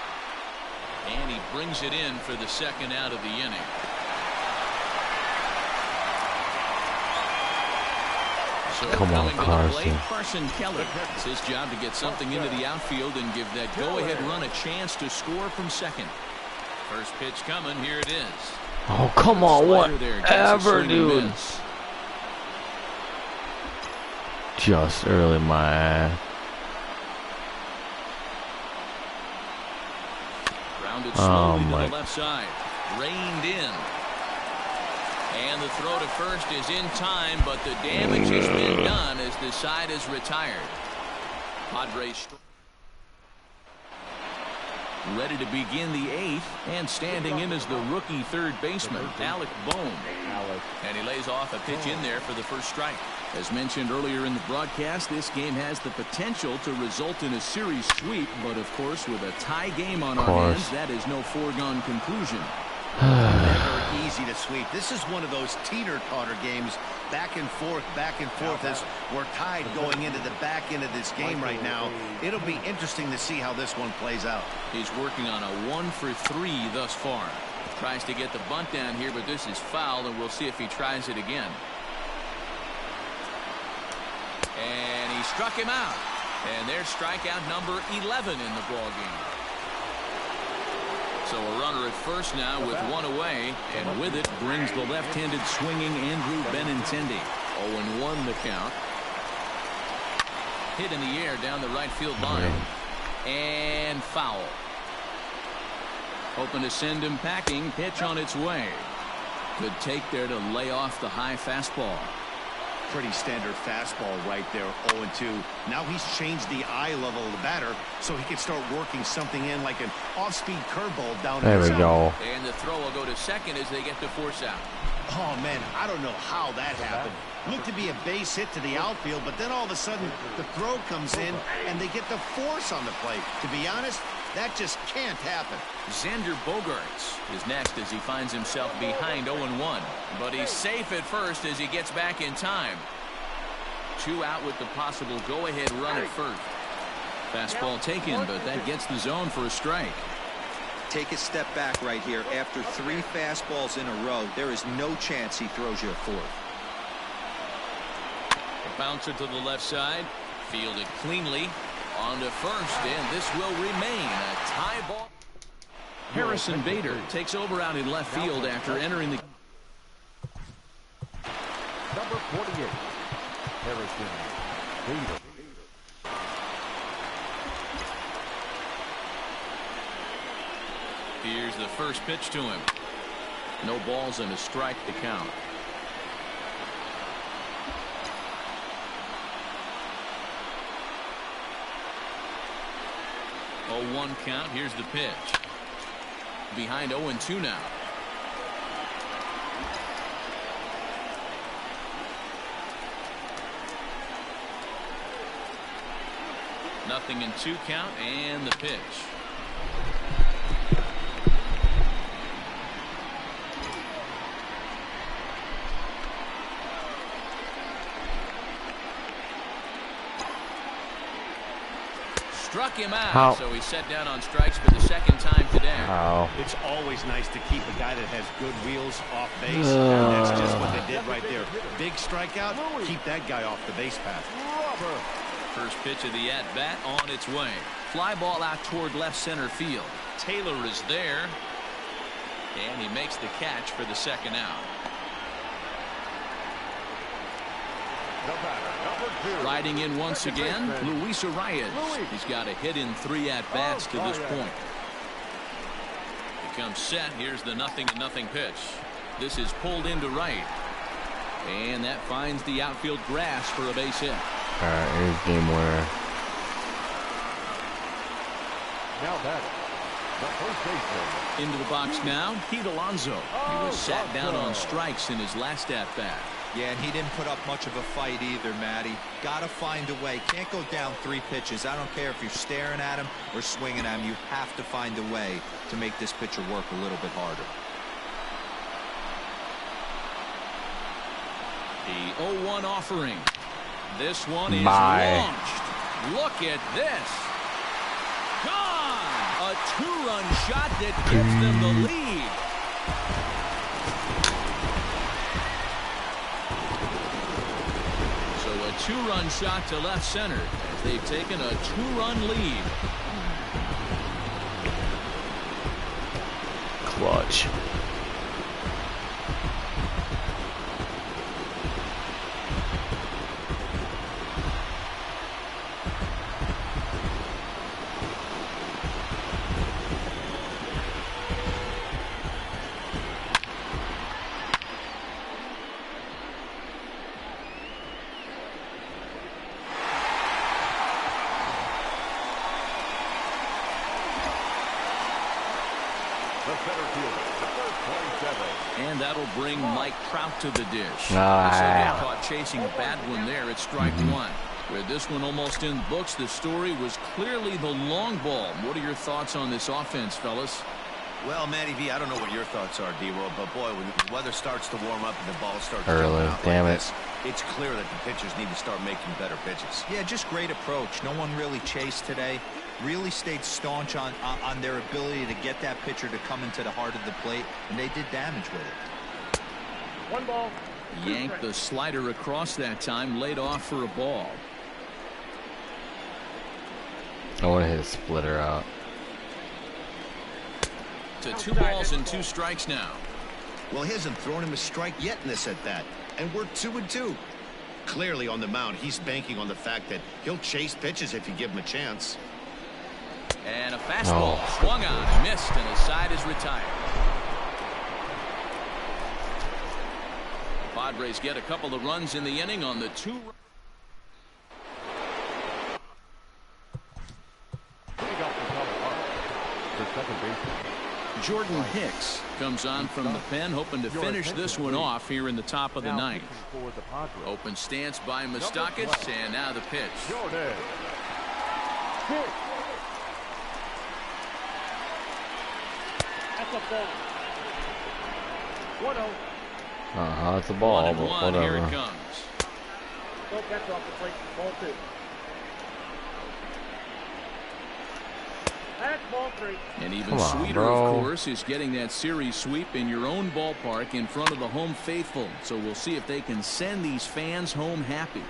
and he brings it in for the 2nd out of the inning. So come on, Carson. Carson Keller. It's his job to get something into the outfield and give that go-ahead run a chance to score from second. First pitch coming. Here it is. Oh, come on. Whatever, dude. just early, my ass. Grounded slowly to the left side. Reined in. And the throw to first is in time, but the damage has been done as the side is retired. Padres ready to begin the 8th, and standing in is the rookie third baseman, Alec Bohm. And he lays off a pitch in there for the first strike. As mentioned earlier in the broadcast, this game has the potential to result in a series sweep, but of course with a tie game on our hands, that is no foregone conclusion. Never easy to sweep. This is one of those teeter-totter games, back and forth as we're tied going into the back end of this game right now. It'll be interesting to see how this one plays out. He's working on a 1-for-3 thus far. Tries to get the bunt down here, but this is foul, and we'll see if he tries it again. And he struck him out. And there's strikeout number 11 in the ballgame. So a runner at first now with one away, and with it brings the left-handed swinging Andrew Benintendi. 0-1 the count. Hit in the air down the right field line. And foul. Hoping to send him packing. Pitch on its way. Good take there to lay off the high fastball. Pretty standard fastball right there, 0-2. Now he's changed the eye level of the batter so he can start working something in like an off-speed curveball down there. There we go. And the throw will go to second as they get the force out. Oh, man, I don't know how that happened. Looked to be a base hit to the outfield, but then all of a sudden the throw comes in and they get the force on the plate. To be honest, that just can't happen. Xander Bogaerts is next as he finds himself behind 0-1. But he's safe at first as he gets back in time. 2 out with the possible go-ahead run at first. Fastball taken, but that gets the zone for a strike. Take a step back right here. After 3 fastballs in a row, there is no chance he throws you a 4th. A bouncer to the left side. Fielded cleanly. On to first, and this will remain a tie ball. Harrison Bader takes over out in left field after entering the... Number 48, Harrison Bader. Here's the first pitch to him. No balls and a strike to count. 0-1 count. Here's the pitch. Behind 0-2 now. Nothing in 2 count, and the pitch. Struck him out, so he's set down on strikes for the second time today. It's always nice to keep a guy that has good wheels off base, and that's just what they did right there. Big strikeout, keep that guy off the base path. First pitch of the at-bat on its way. Fly ball out toward left center field. Taylor is there, and he makes the catch for the second out. Riding in once again, Luis Arias. He's got a hit in 3 at-bats to this point. He comes set. Here's the 0-0 pitch. This is pulled into right. And that finds the outfield grass for a base hit. All right, here's game winner. Now batting, the first baseman. Into the box now, Pete Alonso. He was sat down on strikes in his last at-bat. Yeah, and he didn't put up much of a fight either, Matty. Gotta find a way. Can't go down 3 pitches. I don't care if you're staring at him or swinging at him. You have to find a way to make this pitcher work a little bit harder. The 0-1 offering. This one is launched. Look at this. Gone! A 2-run shot that gives them the lead. So a 2-run shot to left center as they've taken a 2-run lead. Clutch. And that'll bring Mike Trout to the dish. So Ah. get caught chasing a bad one there at strike one. With this one almost in books, the story was clearly the long ball. What are your thoughts on this offense, fellas? Well, Matty V, I don't know what your thoughts are, D-Roll, but boy, when the weather starts to warm up and the ball starts Early, jumping out damn like it. this, it's clear that the pitchers need to start making better pitches. Yeah, just great approach. No one really chased today. Really stayed staunch on their ability to get that pitcher to come into the heart of the plate, and they did damage with it. 1 ball. Yanked the slider across that time, laid off for a ball. I want to hit a splitter out. To 2 balls and 2 strikes now. Well, he hasn't thrown him a strike yet in this at-bat, and we're 2-2. Clearly on the mound, he's banking on the fact that he'll chase pitches if you give him a chance. And a fastball swung on, missed, and his side is retired. The Padres get a couple of runs in the inning on the 2. Bring up the top of the second baseman. Jordan Hicks comes on from the pen, hoping to finish this one off here in the top of the ninth. For the Padres. Open stance by Moustakas, and now the pitch. Jordan. Hicks. That's a ball. 1-0. It's a ball, 1 and but 1, here it whatever. comes. Don't catch off the plate. Ball 2. That's ball 3. And even Come on, sweeter, bro. of course, is getting that series sweep in your own ballpark in front of the home faithful. So we'll see if they can send these fans home happy.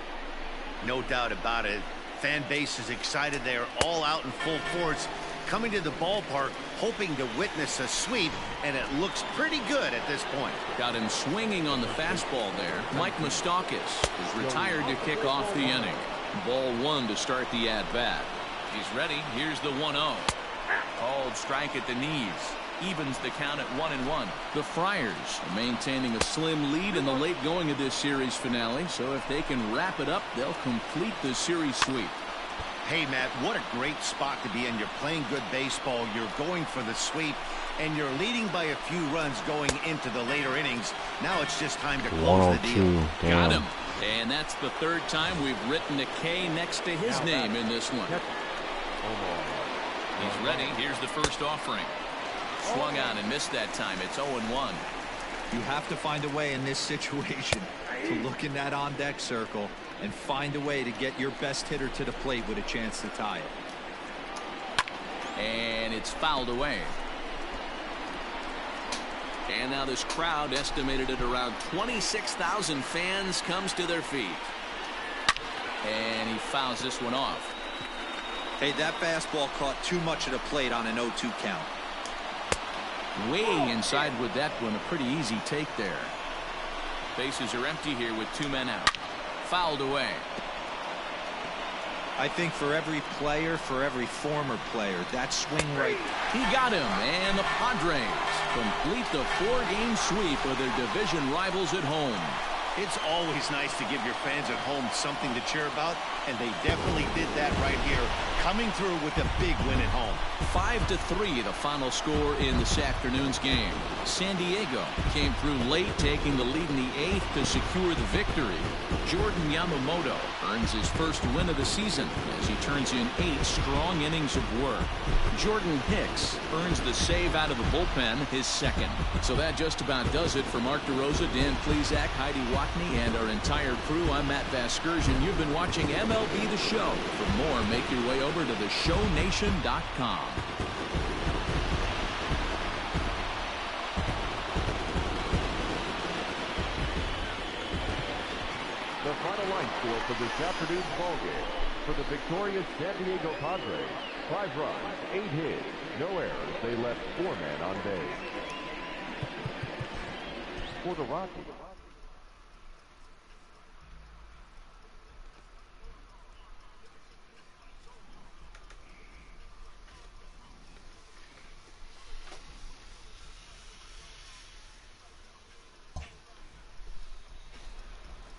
No doubt about it. Fan base is excited. They're all out in full force, coming to the ballpark, hoping to witness a sweep, and it looks pretty good at this point. Got him swinging on the fastball there. Mike Moustakas is retired to kick off the inning. Ball 1 to start the at-bat. He's ready. Here's the 1-0. Called strike at the knees. Evens the count at 1-1. The Friars are maintaining a slim lead in the late going of this series finale. So if they can wrap it up, they'll complete the series sweep. Hey, Matt, what a great spot to be in. You're playing good baseball. You're going for the sweep, and you're leading by a few runs going into the later innings. Now it's just time to close the deal. 102. Got Damn. him. And that's the 3rd time we've written a K next to his name in this one. He's ready. Here's the first offering. Swung on and missed that time. It's 0-1. You have to find a way in this situation to look in that on-deck circle and find a way to get your best hitter to the plate with a chance to tie it. And it's fouled away. And now this crowd, estimated at around 26,000 fans, comes to their feet. And he fouls this one off. Hey, that fastball caught too much of the plate on an 0-2 count. Way inside with that one. A pretty easy take there. Bases are empty here with 2 men out. Fouled away. I think for every player, for every former player, that swing right. He got him, and the Padres complete the 4-game sweep of their division rivals at home. It's always nice to give your fans at home something to cheer about, and they definitely did that right here, coming through with a big win at home. 5-3, the final score in this afternoon's game. San Diego came through late, taking the lead in the 8th to secure the victory. Jordan Yamamoto earns his first win of the season as he turns in 8 strong innings of work. Jordan Hicks earns the save out of the bullpen, his 2nd. So that just about does it for Mark DeRosa, Dan Plesac, Heidi Watney, and our entire crew. I'm Matt Vasgersian. You've been watching MLB The Show. For more, make your way over to theshownation.com. The final line score for this afternoon's ballgame. For the victorious San Diego Padres, 5 runs, 8 hits, no errors. They left 4 men on base. For the Rockies,